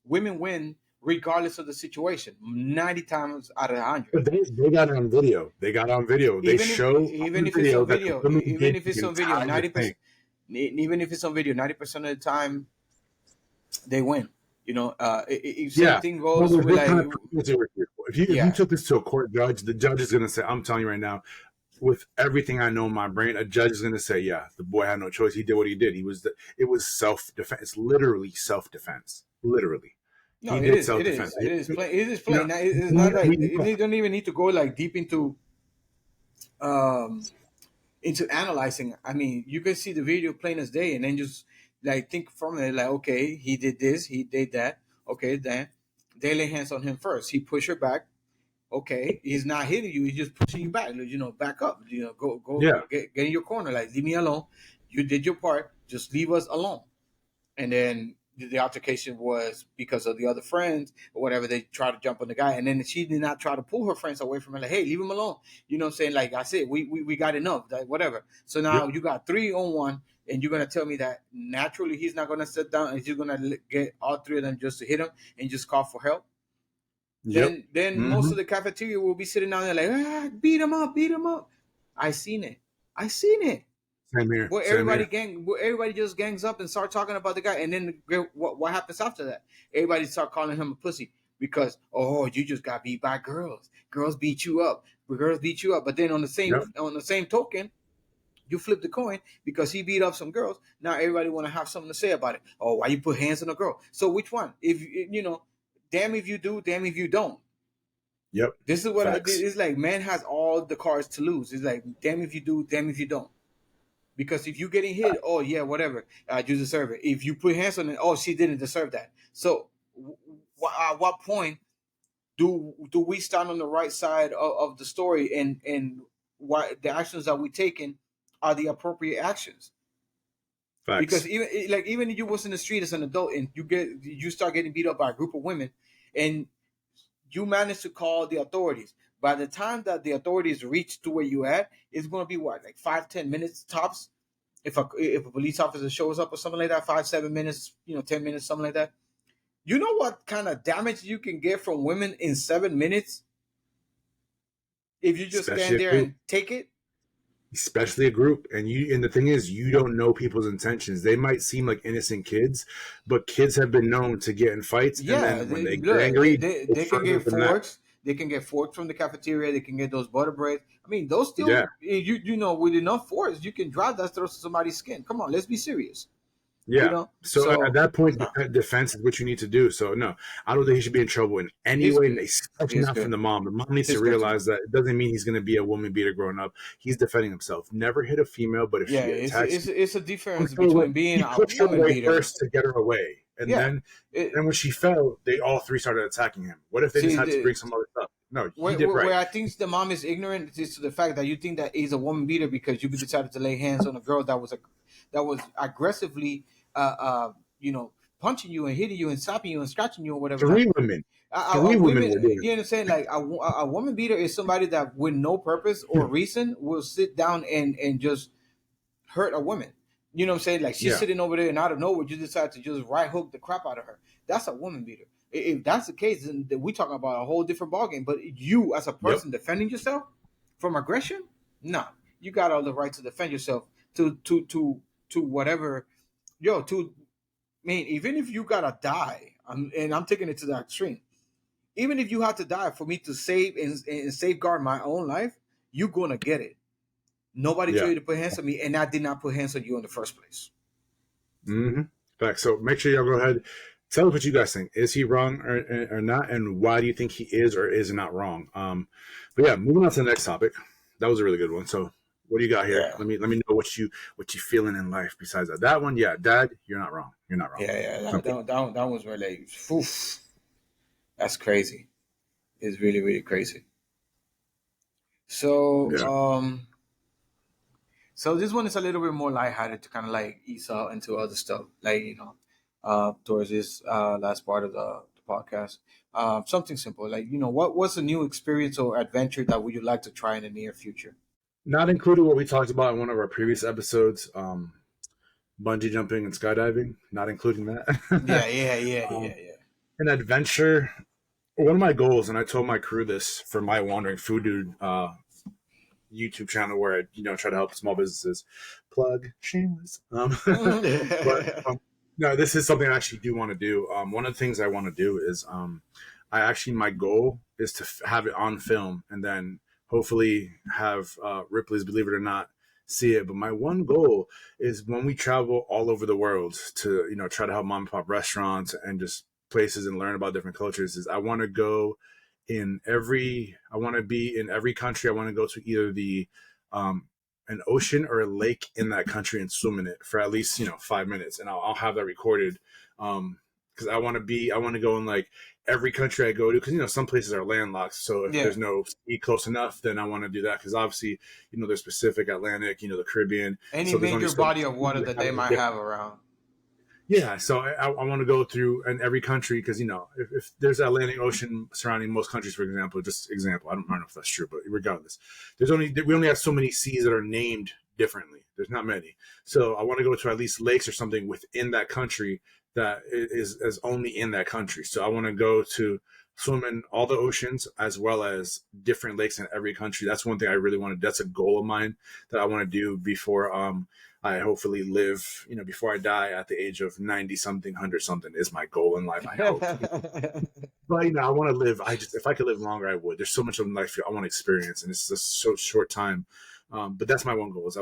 women win regardless of the situation. 90 times out of 100. But they got it on video. They got it on video. They Even if show on even the if it's video on that the video, women even did if the it's on video, entire thing. 90%. Even if it's on video, 90% of the time they win. Same Yeah. thing Well, goes there's with, this kind like, of privilege over here. If you yeah. took this to a court judge, the judge is gonna say, I'm telling you right now, with everything I know in my brain, a judge is gonna say, yeah, the boy had no choice. He did what he did. It was self defense. It's literally self defense. Literally. No, He it did is. self It defense. is. It is plain. It is You know, plain. It's not like he- you don't even need to go like deep um into analyzing. I mean, you can see the video plain as day, and then just like think from it, like, okay, he did this, he did that. Okay, then they lay hands on him first. He pushed her back. Okay, he's not hitting you. He's just pushing you back. Back up. Go yeah. get in your corner. Like, leave me alone. You did your part. Just leave us alone. And then the altercation was because of the other friends or whatever. They tried to jump on the guy, and then she did not try to pull her friends away from her. Like, hey, leave him alone. You know what I'm saying? Like I said, we got enough. Like, whatever. So Yep. now you got 3-on-1, and you're gonna tell me that naturally he's not gonna sit down and he's gonna get all three of them just to hit him and just call for help. Yep. Then most of the cafeteria will be sitting down there like, beat him up, beat him up. I seen it. Same here. Where Same here. everybody just gangs up and start talking about the guy, and then what happens after that? Everybody start calling him a pussy because, oh, you just got beat by girls. Girls beat you up. Girls beat you up. But then on the Yep. same token, you flip the coin because he beat up some girls. Now everybody want to have something to say about it. Oh, why you put hands on a girl? So which one? If damn if you do, damn if you don't. Yep. This is what Facts. it's like. Man has all the cards to lose. It's like, damn if you do, damn if you don't. Because if you getting hit, oh yeah, whatever, you deserve it. If you put hands on it, oh, she didn't deserve that. So, at what point do we stand on the right side of the story, and what the actions that we taking are the appropriate actions? Facts. Because even if you was in the street as an adult and you start getting beat up by a group of women, and you manage to call the authorities. By the time that the authorities reach to where you at, it's going to be what, like 5-10 minutes tops. If a police officer shows up or something like that, 5-7 minutes, 10 minutes, something like that. You know what kind of damage you can get from women in 7 minutes if you just stand there and take it. Especially a group, and the thing is, you don't know people's intentions. They might seem like innocent kids, but kids have been known to get in fights, and then when they get angry, they can get forks. They can get forks from the cafeteria. They can get those butter breads. I mean, those still, with enough force, you can drive that through somebody's skin. Come on, let's be serious. Yeah. So at that point, defense is what you need to do. So no, I don't think he should be in trouble in any way, especially not from the mom. The mom needs to realize that it doesn't mean he's going to be a woman beater growing up. He's defending himself. Never hit a female, but if she attacks, it's a difference between being a woman beater first to get her away, and then when she fell, they all three started attacking him. What if they just had to bring some other stuff? No, he did right. Where I think the mom is ignorant is to the fact that you think that he's a woman beater because you decided to lay hands on a girl that was aggressively punching you and hitting you and slapping you and scratching you or whatever. Three women. You understand? Like a woman beater is somebody that with no purpose or reason will sit down and just hurt a woman. You know what I'm saying? Like she's sitting over there and out of nowhere, you decide to just right hook the crap out of her. That's a woman beater. If that's the case, then we talking about a whole different ballgame. But you, as a person defending yourself from aggression, no, you got all the right to defend yourself to whatever, to even if you gotta die, and I'm taking it to the extreme. Even if you have to die for me to save and safeguard my own life, you're gonna get it. Nobody told you to put hands on me, and I did not put hands on you in the first place. Mm-hmm. Fact. So make sure y'all go ahead. Tell us what you guys think. Is he wrong or not? And why do you think he is or is not wrong? But yeah, moving on to the next topic. That was a really good one. So what do you got here? Yeah. Let me know what you feeling in life besides that. That one, yeah, Dad, you're not wrong. You're not wrong. Yeah. That was really, oof, that's crazy. It's really, really crazy. So so this one is a little bit more lighthearted to kind of like ease out into other stuff, like towards this last part of the podcast. Something simple, like what's a new experience or adventure that would you like to try in the near future? Not including what we talked about in one of our previous episodes, bungee jumping and skydiving. Not including that. Yeah. An adventure. One of my goals, and I told my crew this for my Wandering Food Dude YouTube channel, where I try to help small businesses. Plug shameless. But no, this is something I actually do want to do. One of the things I want to do is my goal is to have it on film and then hopefully have Ripley's Believe It or Not see it. But my one goal is when we travel all over the world to try to help mom and pop restaurants and just places and learn about different cultures, is I want to go be in every country. I want to go to either the an ocean or a lake in that country and swim in it for at least 5 minutes, and I'll have that recorded because I want to go in like every country I go to, because some places are landlocked, so if there's no sea close enough, then I want to do that, because obviously there's Pacific, Atlantic, the Caribbean, any major body of water that they might have around. Yeah, so I want to go through in every country, because if there's an Atlantic Ocean surrounding most countries, for example, I don't know if that's true, but regardless, we only have so many seas that are named differently. There's not many, so I want to go to at least lakes or something within that country that is only in that country. So I want to go to swim in all the oceans as well as different lakes in every country. That's one thing I really want to. That's a goal of mine that I want to do before I hopefully live, before I die at the age of 90 something, 100 something is my goal in life. I hope. But I want to live. If I could live longer, I would. There's so much of life I want to experience, and it's just so short time. But that's my one goal. Is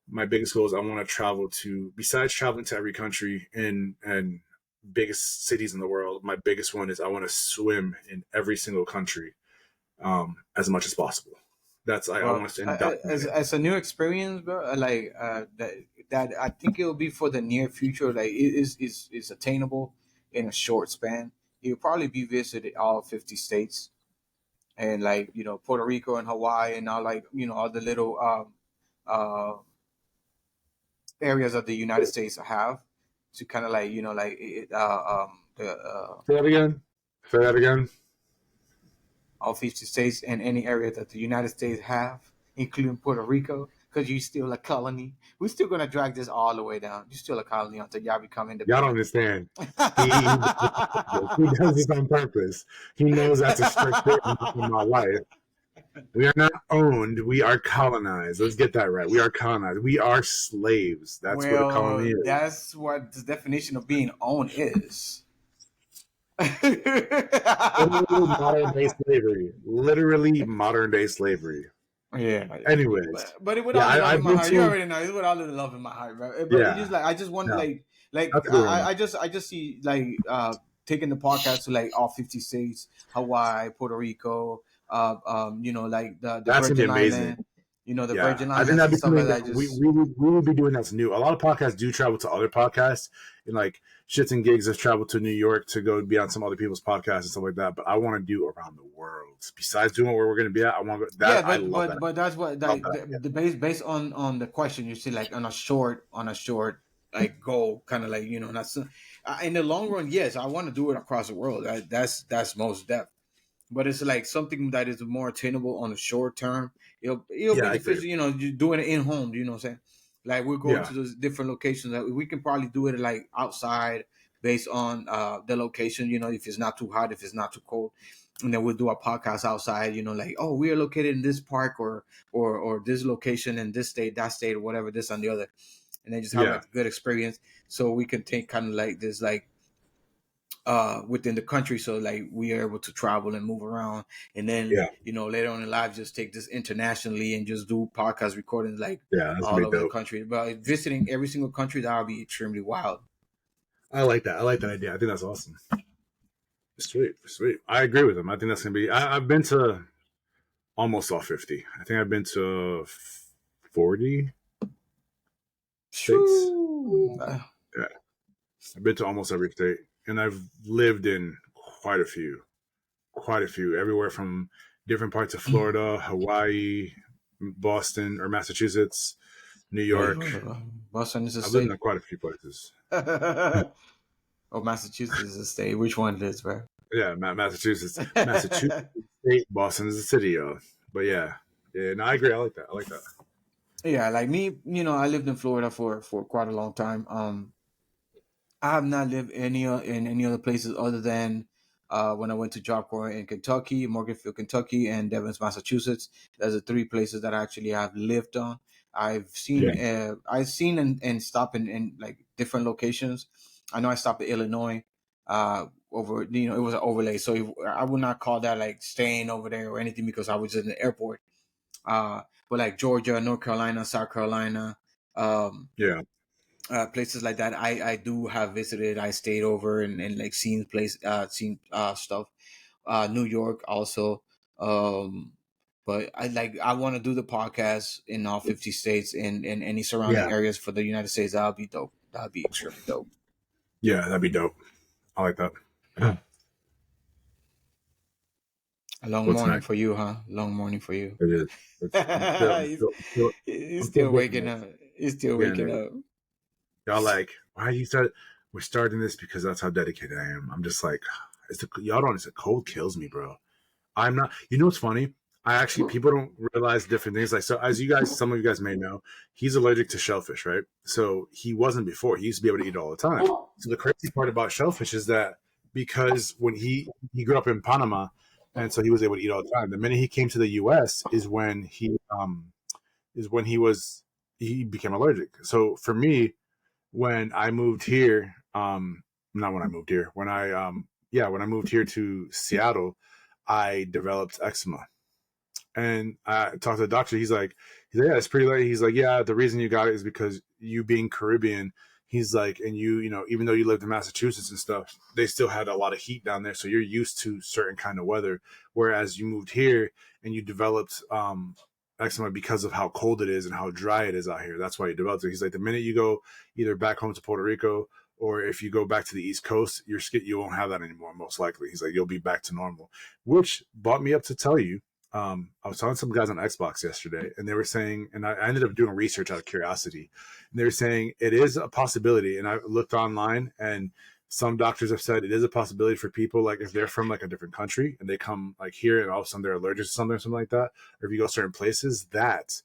my biggest goal is I want to travel to. Besides traveling to every country and biggest cities in the world, my biggest one is I want to swim in every single country as much as possible. I want to as a new experience, bro. Like that I think it'll be for the near future. Like it is attainable in a short span. You'll probably be visited all 50 states, and like Puerto Rico and Hawaii and all all the little areas of the United States have to kind of like Say that again. All 50 states and any area that the United States have, including Puerto Rico, because you're still a colony. We're still going to drag this all the way down. You're still a colony until y'all become independent. Y'all don't understand. He does this on purpose. He knows that's a strict thing in my life. We are not owned. We are colonized. Let's get that right. We are colonized. We are slaves. That's what a colony is. That's what the definition of being owned is. Literally modern day slavery. Yeah. Anyways, but it would all love in my heart. You already know it would all love in my heart, bro. But it's just like I just want I just see like taking the podcast to like all 50 states, Hawaii, Puerto Rico, like the that's Virgin amazing. Island. The Virgin Islands. I think that'd be something that we would be doing that's new. A lot of podcasts do travel to other podcasts, and like Shits and Gigs has traveled to New York to go be on some other people's podcasts and stuff like that. But I want to do around the world. Besides doing where we're going to be at, I want to go. I love that. But that's what the based on the question, you see, like on a short like goal, kind of like that's in the long run. Yes, I want to do it across the world. That's most depth. But it's like something that is more attainable on the short term. It'll be beneficial, you're doing it in home. You know what I'm saying? Like we're going to those different locations. That we can probably do it like outside based on the location. You know, if it's not too hot, if it's not too cold, and then we'll do a podcast outside. You know, like, oh, we are located in this park or this location in this state, that state, or whatever, this and the other, and then just have like a good experience. So we can take kind of like this like within the country, so like we are able to travel and move around, and then you know later on in life just take this internationally and just do podcast recordings like all over the country. But visiting every single country, that would be extremely wild. I like that idea. I think that's awesome. Sweet. I agree with him. I think that's gonna be. I've been to almost all 50. I think I've been to 40 states. Yeah, I've been to almost every state. And I've lived in quite a few, everywhere from different parts of Florida, Hawaii, Boston, or Massachusetts, New York. Boston is a state. I've lived in quite a few places. Oh, Massachusetts is a state. Which one it is, bro? Yeah, Massachusetts. Massachusetts state, Boston is a city, but yeah, no, I agree. I like that. Yeah, like me, you know, I lived in Florida for quite a long time. I have not lived in any other places other than when I went to Job Corps in Kentucky, Morganfield, Kentucky, and Devens, Massachusetts. Those are 3 places that I actually have lived on. I've seen and stopped in like different locations. I know I stopped in Illinois. Over, you know, it was an overlay, so I would not call that like staying over there or anything because I was in the airport. But like Georgia, North Carolina, South Carolina, places like that, I do have visited. I stayed over and like seen stuff. New York also. But I want to do the podcast in all 50 states and any surrounding areas for the United States. That would be dope. That would be extremely dope. Yeah, that'd be dope. I like that. A long morning for you, huh? Long morning for you. It is. He's still waking up. He's still waking up. Y'all like, why you start? We're starting this because that's how dedicated I am. I'm just like, y'all don't. The cold kills me, bro. I'm not. You know what's funny? People don't realize different things. Like, so as some of you guys may know, he's allergic to shellfish, right? So he wasn't before. He used to be able to eat all the time. So the crazy part about shellfish is that because when he grew up in Panama, and so he was able to eat all the time. The minute he came to the U.S. is when he became allergic. So for me, when I moved here, when I moved here to Seattle, I developed eczema. And I talked to the doctor. He's like, yeah, it's pretty late. He's like, yeah, the reason you got it is because you being Caribbean. He's like, and you know, even though you lived in Massachusetts and stuff, they still had a lot of heat down there. So you're used to certain kind of weather. Whereas you moved here and you developed eczema because of how cold it is and how dry it is out here. That's why you developed it. He's like, the minute you go either back home to Puerto Rico or if you go back to the East Coast, your skin, you won't have that anymore, most likely. He's like, you'll be back to normal, which brought me up to tell you, I was talking to some guys on Xbox yesterday, and they were saying, and I ended up doing research out of curiosity, and they were saying it is a possibility. And I looked online, and some doctors have said it is a possibility for people, like if they're from like a different country and they come like here and all of a sudden they're allergic to something or something like that, or if you go certain places, that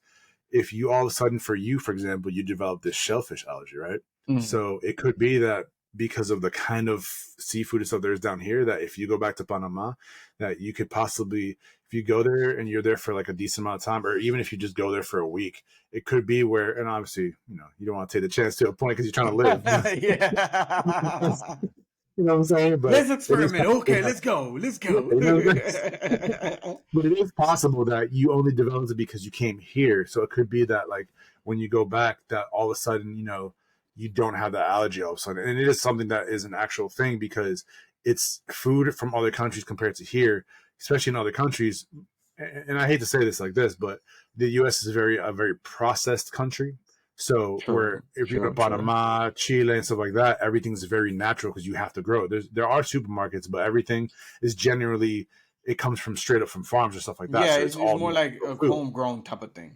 if you all of a sudden, for example, you develop this shellfish allergy, right? Mm-hmm. So it could be that because of the kind of seafood and stuff there is down here, that if you go back to Panama, that you could possibly, if you go there and you're there for like a decent amount of time, or even if you just go there for a week, it could be where, and obviously, you know, you don't want to take the chance to a point because you're trying to live. Yeah. You know what I'm saying? But let's experiment. Okay, let's go. But it is possible that you only developed it because you came here. So it could be that like when you go back, that all of a sudden, you know, you don't have that allergy all of a sudden. And it is something that is an actual thing because it's food from other countries compared to here, especially in other countries. And I hate to say this like this, but the U.S. is a very processed country. So if you go to Panama, Chile, and stuff like that, everything's very natural because you have to grow. There are supermarkets, but everything is generally, it comes from straight up from farms or stuff like that. Yeah, so it's more like a homegrown type of thing.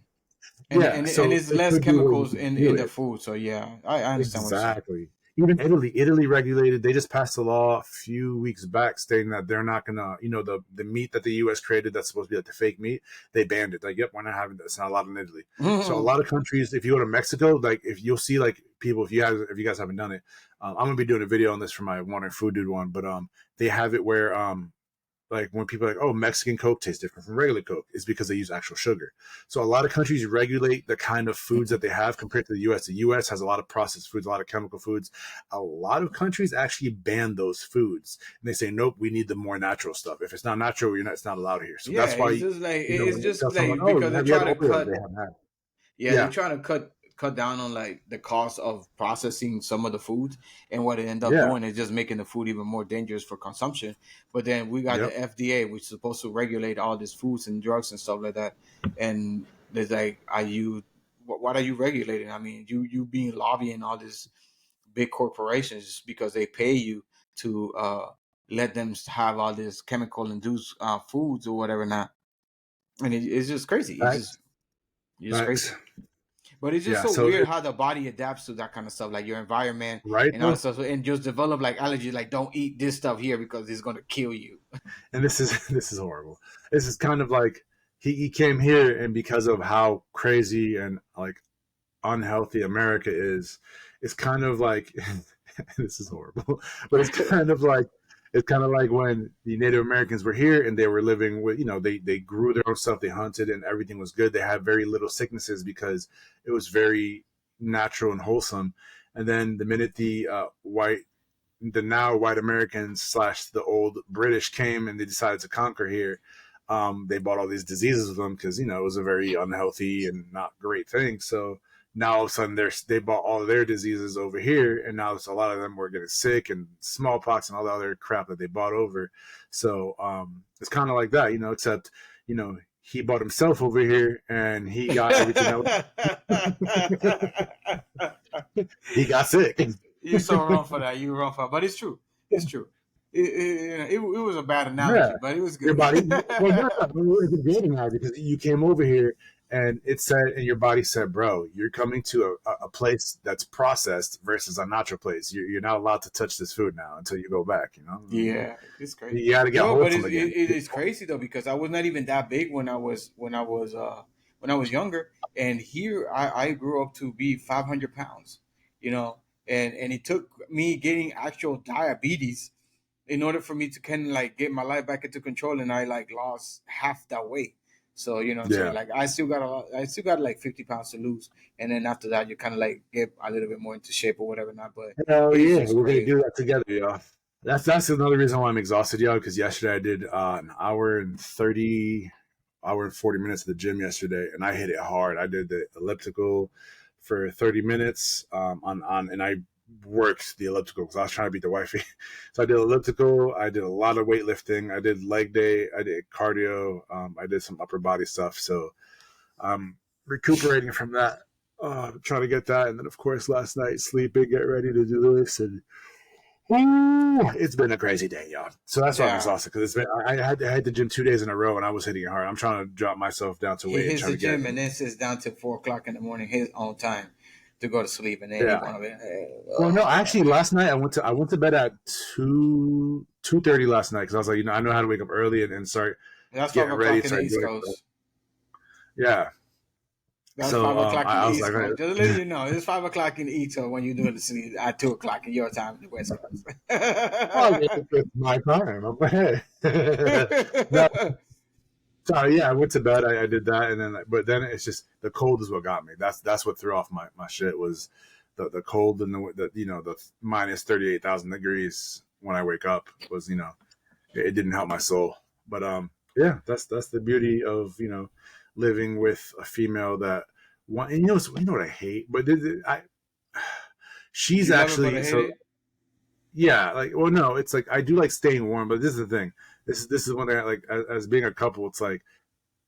And, yeah, and it's less chemicals in the food. So yeah, I understand exactly. even Italy regulated. They just passed a law a few weeks back stating that they're not gonna, the meat that the U.S. created that's supposed to be like the fake meat, they banned it. Like, yep, we're not having this. Not allowed in Italy. So a lot of countries, if you go to Mexico, like if you'll see like people, if you guys haven't done it, I'm gonna be doing a video on this for my Wandering Food Dude one, but they have it where like when people are like, oh, Mexican Coke tastes different from regular Coke, is because they use actual sugar. So a lot of countries regulate the kind of foods that they have compared to the U.S. The U.S. has a lot of processed foods, a lot of chemical foods. A lot of countries actually ban those foods, and they say, nope, we need the more natural stuff. If it's not natural, it's not allowed here. So Yeah, that's why it's when you just tell someone, like oh, because they're have you had trying to Oreo? They cut. haven't had. Yeah, they're Yeah, trying to cut down on like the cost of processing some of the foods, and what it end up yeah, doing is just making the food even more dangerous for consumption. But then we got yep. the FDA, which is supposed to regulate all these foods and drugs and stuff like that. And there's like, what are you regulating? I mean, you being lobbying all these big corporations just because they pay you to let them have all this chemical induced foods or whatever not, and it's just crazy. Facts, It's just crazy. facts. But it's just Yeah. so So weird how the body adapts to that kind of stuff, like your environment right and all that though, stuff, and just develop like allergies, like don't eat this stuff here because it's gonna kill you. and this is this is horrible. This is kind of like he came here, and because of how crazy and like unhealthy America is, it's kind of like this is horrible, but it's kind of like when the Native Americans were here and they were living with, they grew their own stuff, they hunted, and everything was good. They had very little sicknesses because it was very natural and wholesome. And then the minute the now white Americans slash the old British came and they decided to conquer here, they brought all these diseases with them because it was a very unhealthy and not great thing. So now all of a sudden they brought all of their diseases over here, and now a lot of them were getting sick and smallpox and all the other crap that they brought over. So it's kind of like that, except he brought himself over here and he got everything else. He got sick. You're so wrong for that. You're wrong for that. But it's true. It's true. It was a bad Yeah, analogy, but it was your good. body. Well, no, it's a great analogy because you came over here and it said, and your body said, "Bro, you're coming to a place that's processed versus a natural place. You're not allowed to touch this food now until you go back. Yeah, it's crazy. You got to get No, but wholesome again." it is crazy though because I was not even that big when I was younger, and here I grew up to be 500 pounds, you know, and it took me getting actual diabetes in order for me to kind of like get my life back into control, and I like lost half that weight. So you know what I'm saying, Yeah. like I still got like 50 pounds to lose, and then after that you kind of like get a little bit more into shape or whatever not. But Hell it is yeah, just we're gonna crazy. do that together, y'all. That's another reason why I'm exhausted, y'all. Because yesterday I did an hour and 40 minutes at the gym yesterday, and I hit it hard. I did the elliptical for 30 minutes and I worked the elliptical because I was trying to beat the wifey. So I did elliptical. I did a lot of weightlifting. I did leg day. I did cardio. I did some upper body stuff. So I'm recuperating from that. Trying to get that, and then of course last night sleeping, get ready to do this, and it's been a crazy day, y'all. So that's why I'm Yeah, exhausted because I had the gym 2 days in a row, and I was hitting it hard. I'm trying to drop myself down to he weight and hits trying the to get gym and then sits down till 4 o'clock in the morning his own time to go to sleep, and then he yeah. want to be. Well, no, actually, last night I went to bed at 2:30 last night because I was like, I know how to wake up early and start That's five getting ready, o'clock in the start East doing stuff. Coast. Yeah. That's So 5 o'clock in the I was East like, Coast. Just letting you know, it's 5 o'clock in the East Coast when you're doing the sleep at 2 o'clock in your time in the West Coast. oh, it's my time. I'm ahead. No, sorry, yeah, I went to bed. I did that, and then but then it's just the cold is what got me. That's what threw off my shit was the cold and the minus 38,000 degrees when I wake up was it didn't help my soul. But yeah, that's the beauty of living with a female that one. And what I hate, but she's You love it, but I actually hate so it. yeah, like, well, no, it's like I do like staying warm, but this is the thing. This is one thing. Like as being a couple, it's like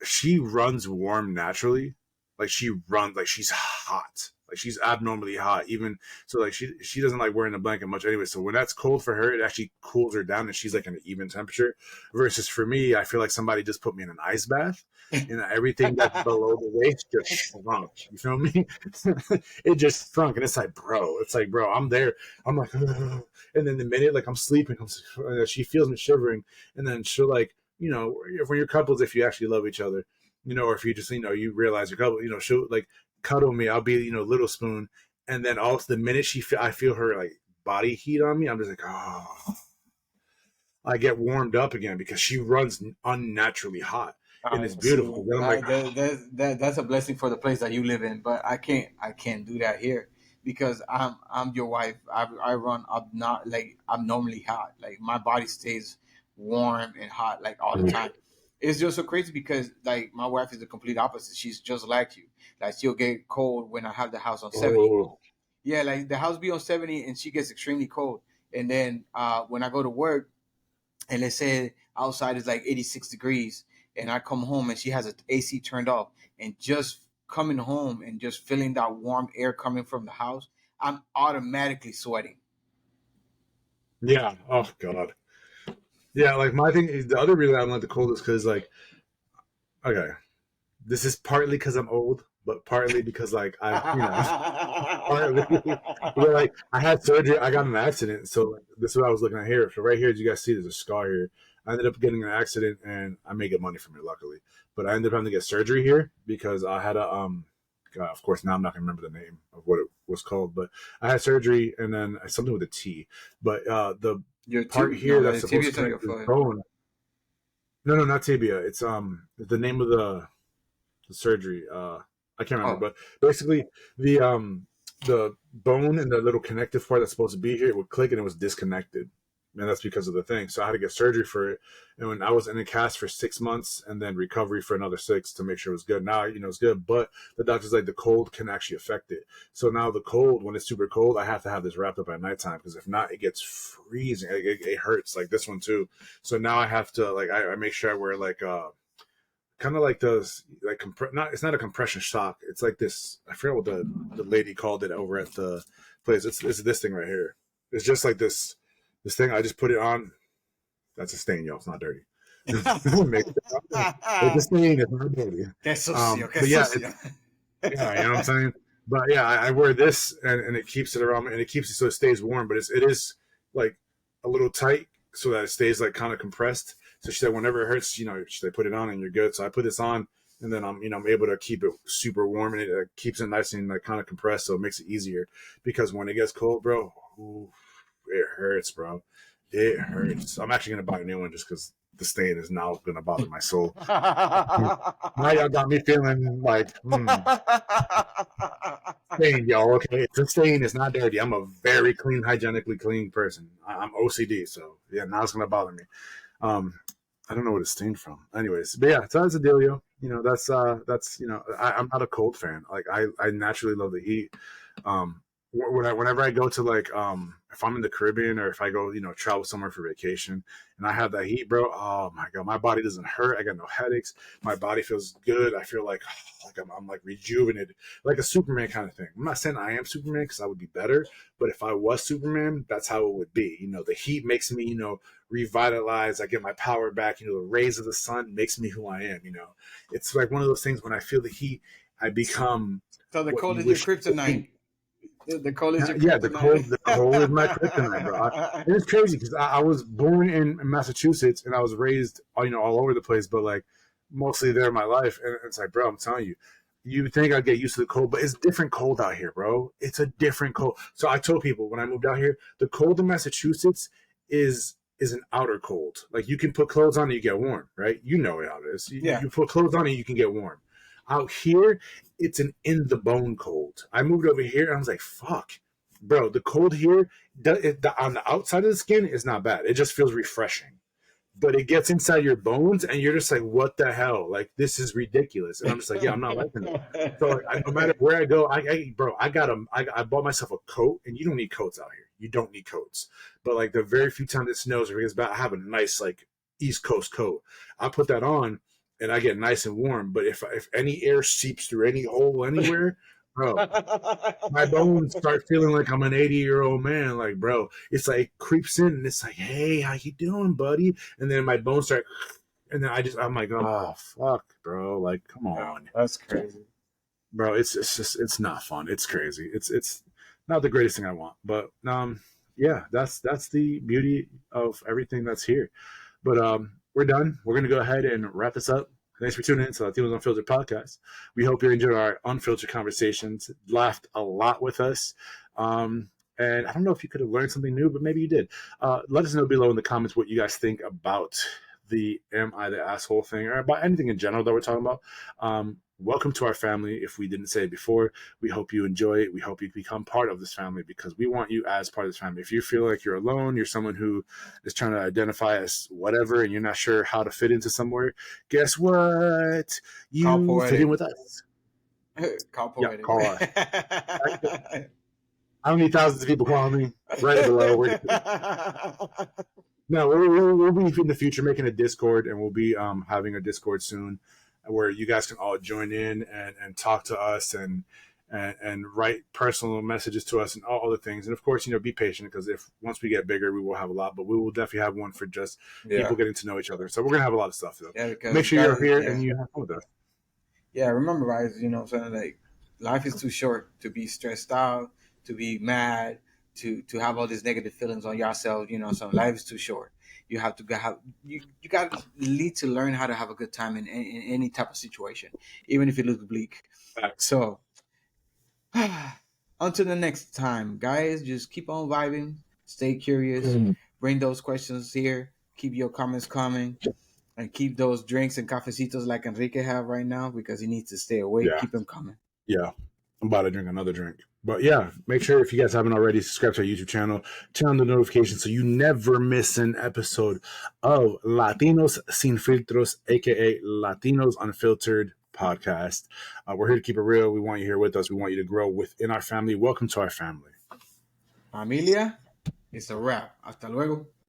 she runs warm naturally. Like she runs like she's hot. Like she's abnormally hot. Even so, like she doesn't like wearing a blanket much anyway. So when that's cold for her, it actually cools her down, and she's like in an even temperature. Versus for me, I feel like somebody just put me in an ice bath, and everything that's below the waist just shrunk. You feel me? It just shrunk, and it's like, bro, I'm there. I'm like, ugh. And then the minute like I'm sleeping, she feels me shivering, and then she'll like, you know, when you're couples, if you actually love each other, you know, or if you just, you know, you realize you're couple, you know, she'll like cuddle me. I'll be, you know, little spoon, and then also the minute I feel her like body heat on me, I'm just like, oh, I get warmed up again because she runs unnaturally hot, and it's See, beautiful. Then I'm like, that's a blessing for the place that you live in, but I can't do that here because I'm your wife. I run up not like I'm normally hot. Like my body stays warm and hot like all the time. It's just so crazy because like my wife is the complete opposite. She's just like you. Like she'll get cold when I have the house on 70. oh, Yeah, like the house be on 70 and she gets extremely cold. And then when I go to work and let's say outside is like 86 degrees and I come home and she has an AC turned off and just coming home and just feeling that warm air coming from the house, I'm automatically sweating. yeah, oh god, yeah. Like my thing is the other reason I don't like the cold is because like, okay, this is partly because I'm old, but partly because like I, you know, partly but like I had surgery. I got in an accident, so like, this is what I was looking at here. So right here, as you guys see, there's a scar here. I ended up getting an accident, and I may get money from it, luckily. But I ended up having to get surgery here because I had a God, of course, now I'm not gonna remember the name of what it was called, but I had surgery, and then something with a T. But the Your part tibia, here no, that's the supposed to tibia's on your connect this foot. bone. No, no, not tibia. It's the name of the surgery. I can't remember, Oh, but basically the bone and the little connective part that's supposed to be here would click and it was disconnected, and that's because of the thing. So I had to get surgery for it, and when I was in a cast for 6 months and then recovery for another 6 to make sure it was good. Now you know it's good, but the doctor's like the cold can actually affect it. So now the cold, when it's super cold, I have to have this wrapped up at nighttime because if not, it gets freezing. It hurts like this one too. So now I have to like I make sure I wear like kind of like those like not it's not a compression shock. It's like this. I forget what the lady called it over at the place. It's this thing right here. It's just like this thing. I just put it on. That's a stain, y'all. It's not dirty. It's a stain. It's not dirty. qué sucio, qué But yeah, sucio. yeah, you know what I'm saying. But yeah, I wear this and it keeps it around me and it keeps it so it stays warm. But it is like a little tight so that it stays like kind of compressed. So she said whenever it hurts, you know, they put it on and you're good. So I put this on and then I'm able to keep it super warm and it keeps it nice and like kind of compressed, so it makes it easier. Because when it gets cold, bro, ooh, it hurts, bro. It hurts. I'm actually gonna buy a new one just because the stain is now gonna bother my soul. Now y'all got me feeling like, stain, y'all. Okay, it's a stain. It's not dirty. I'm a very clean, hygienically clean person. I'm OCD, so yeah. Now it's gonna bother me. Um, I don't know what it's stained from. Anyways, but yeah, so that's a dealio. You know, that's I'm not a cold fan. Like I naturally love the heat. Whenever I go to like if I'm in the Caribbean or if I go travel somewhere for vacation and I have that heat, bro, oh my god, my body doesn't hurt. I got no headaches. My body feels good. I feel like I'm like rejuvenated, like a Superman kind of thing. I'm not saying I am Superman because I would be better, but if I was Superman, that's how it would be. The heat makes me revitalize. I get my power back. The rays of the sun makes me who I am. It's like one of those things when I feel the heat, I become So the what cold you is your wish you could kryptonite. be. The cold is your Yeah, kryptonite. the cold is my kryptonite, bro. And it's crazy because I was born in Massachusetts and I was raised, all over the place, but like mostly there in my life. And it's like, bro, I'm telling you, you would think I'd get used to the cold, but it's different cold out here, bro. It's a different cold. So I told people when I moved out here, the cold in Massachusetts is an outer cold. Like you can put clothes on and you get warm, right? You know how it is. Yeah. You put clothes on and you can get warm. Out here, it's an in the bone cold. I moved over here and I was like, fuck, bro, the cold here on the outside of the skin is not bad. It just feels refreshing. But it gets inside your bones and you're just like, what the hell? Like, this is ridiculous. And I'm just like, yeah, I'm not liking it. So no matter where I go, I bought myself a coat, and you don't need coats out here. You don't need coats. But like the very few times it snows or it gets bad, I have a nice like East Coast coat. I put that on and I get nice and warm. But if any air seeps through any hole anywhere, bro. My bones start feeling like I'm an 80-year-old man. Like, bro, it's like creeps in and it's like, hey, how you doing, buddy? And then my bones start, and then I'm like, oh fuck, bro. Like, come on, That's crazy. bro. It's not fun. It's crazy. It's not the greatest thing I want, but yeah, that's the beauty of everything that's here. But we're done. We're gonna go ahead and wrap this up. Thanks for tuning in to Latinos Unfiltered podcast. We hope you enjoyed our unfiltered conversations, laughed a lot with us. And I don't know if you could have learned something new, but maybe you did. Let us know below in the comments what you guys think about the "Am I the Asshole" thing, or about anything in general that we're talking about. Welcome to our family. If we didn't say it before, we hope you enjoy it. We hope you become part of this family because we want you as part of this family. If you feel like you're alone, you're someone who is trying to identify as whatever, and you're not sure how to fit into somewhere, guess what? You fit in with us. Call Yeah, poetic. call us. How many thousands of people calling me? Right below. No, we'll be in the future making a Discord, and we'll be having a Discord soon where you guys can all join in and talk to us and write personal messages to us and all other things. And of course, be patient because if once we get bigger, we will have a lot, but we will definitely have one for just people getting to know each other. So we're going to have a lot of stuff though. Yeah, because make sure you're here and you have fun with us. Yeah, remember, guys, saying like life is too short to be stressed out, to be mad, to have all these negative feelings on yourself. So life is too short. You have to have you got to need to learn how to have a good time in any type of situation, even if it looks bleak. So until the next time, guys, just keep on vibing, stay curious, bring those questions here, keep your comments coming, and keep those drinks and cafecitos like Enrique have right now because he needs to stay awake. Yeah. Keep them coming. Yeah. I'm about to drink another drink. But yeah, make sure if you guys haven't already, subscribe to our YouTube channel, turn on the notifications so you never miss an episode of Latinos Sin Filtros, aka Latinos Unfiltered podcast. We're here to keep it real. We want you here with us. We want you to grow within our family. Welcome to our family. Familia, it's a wrap. Hasta luego.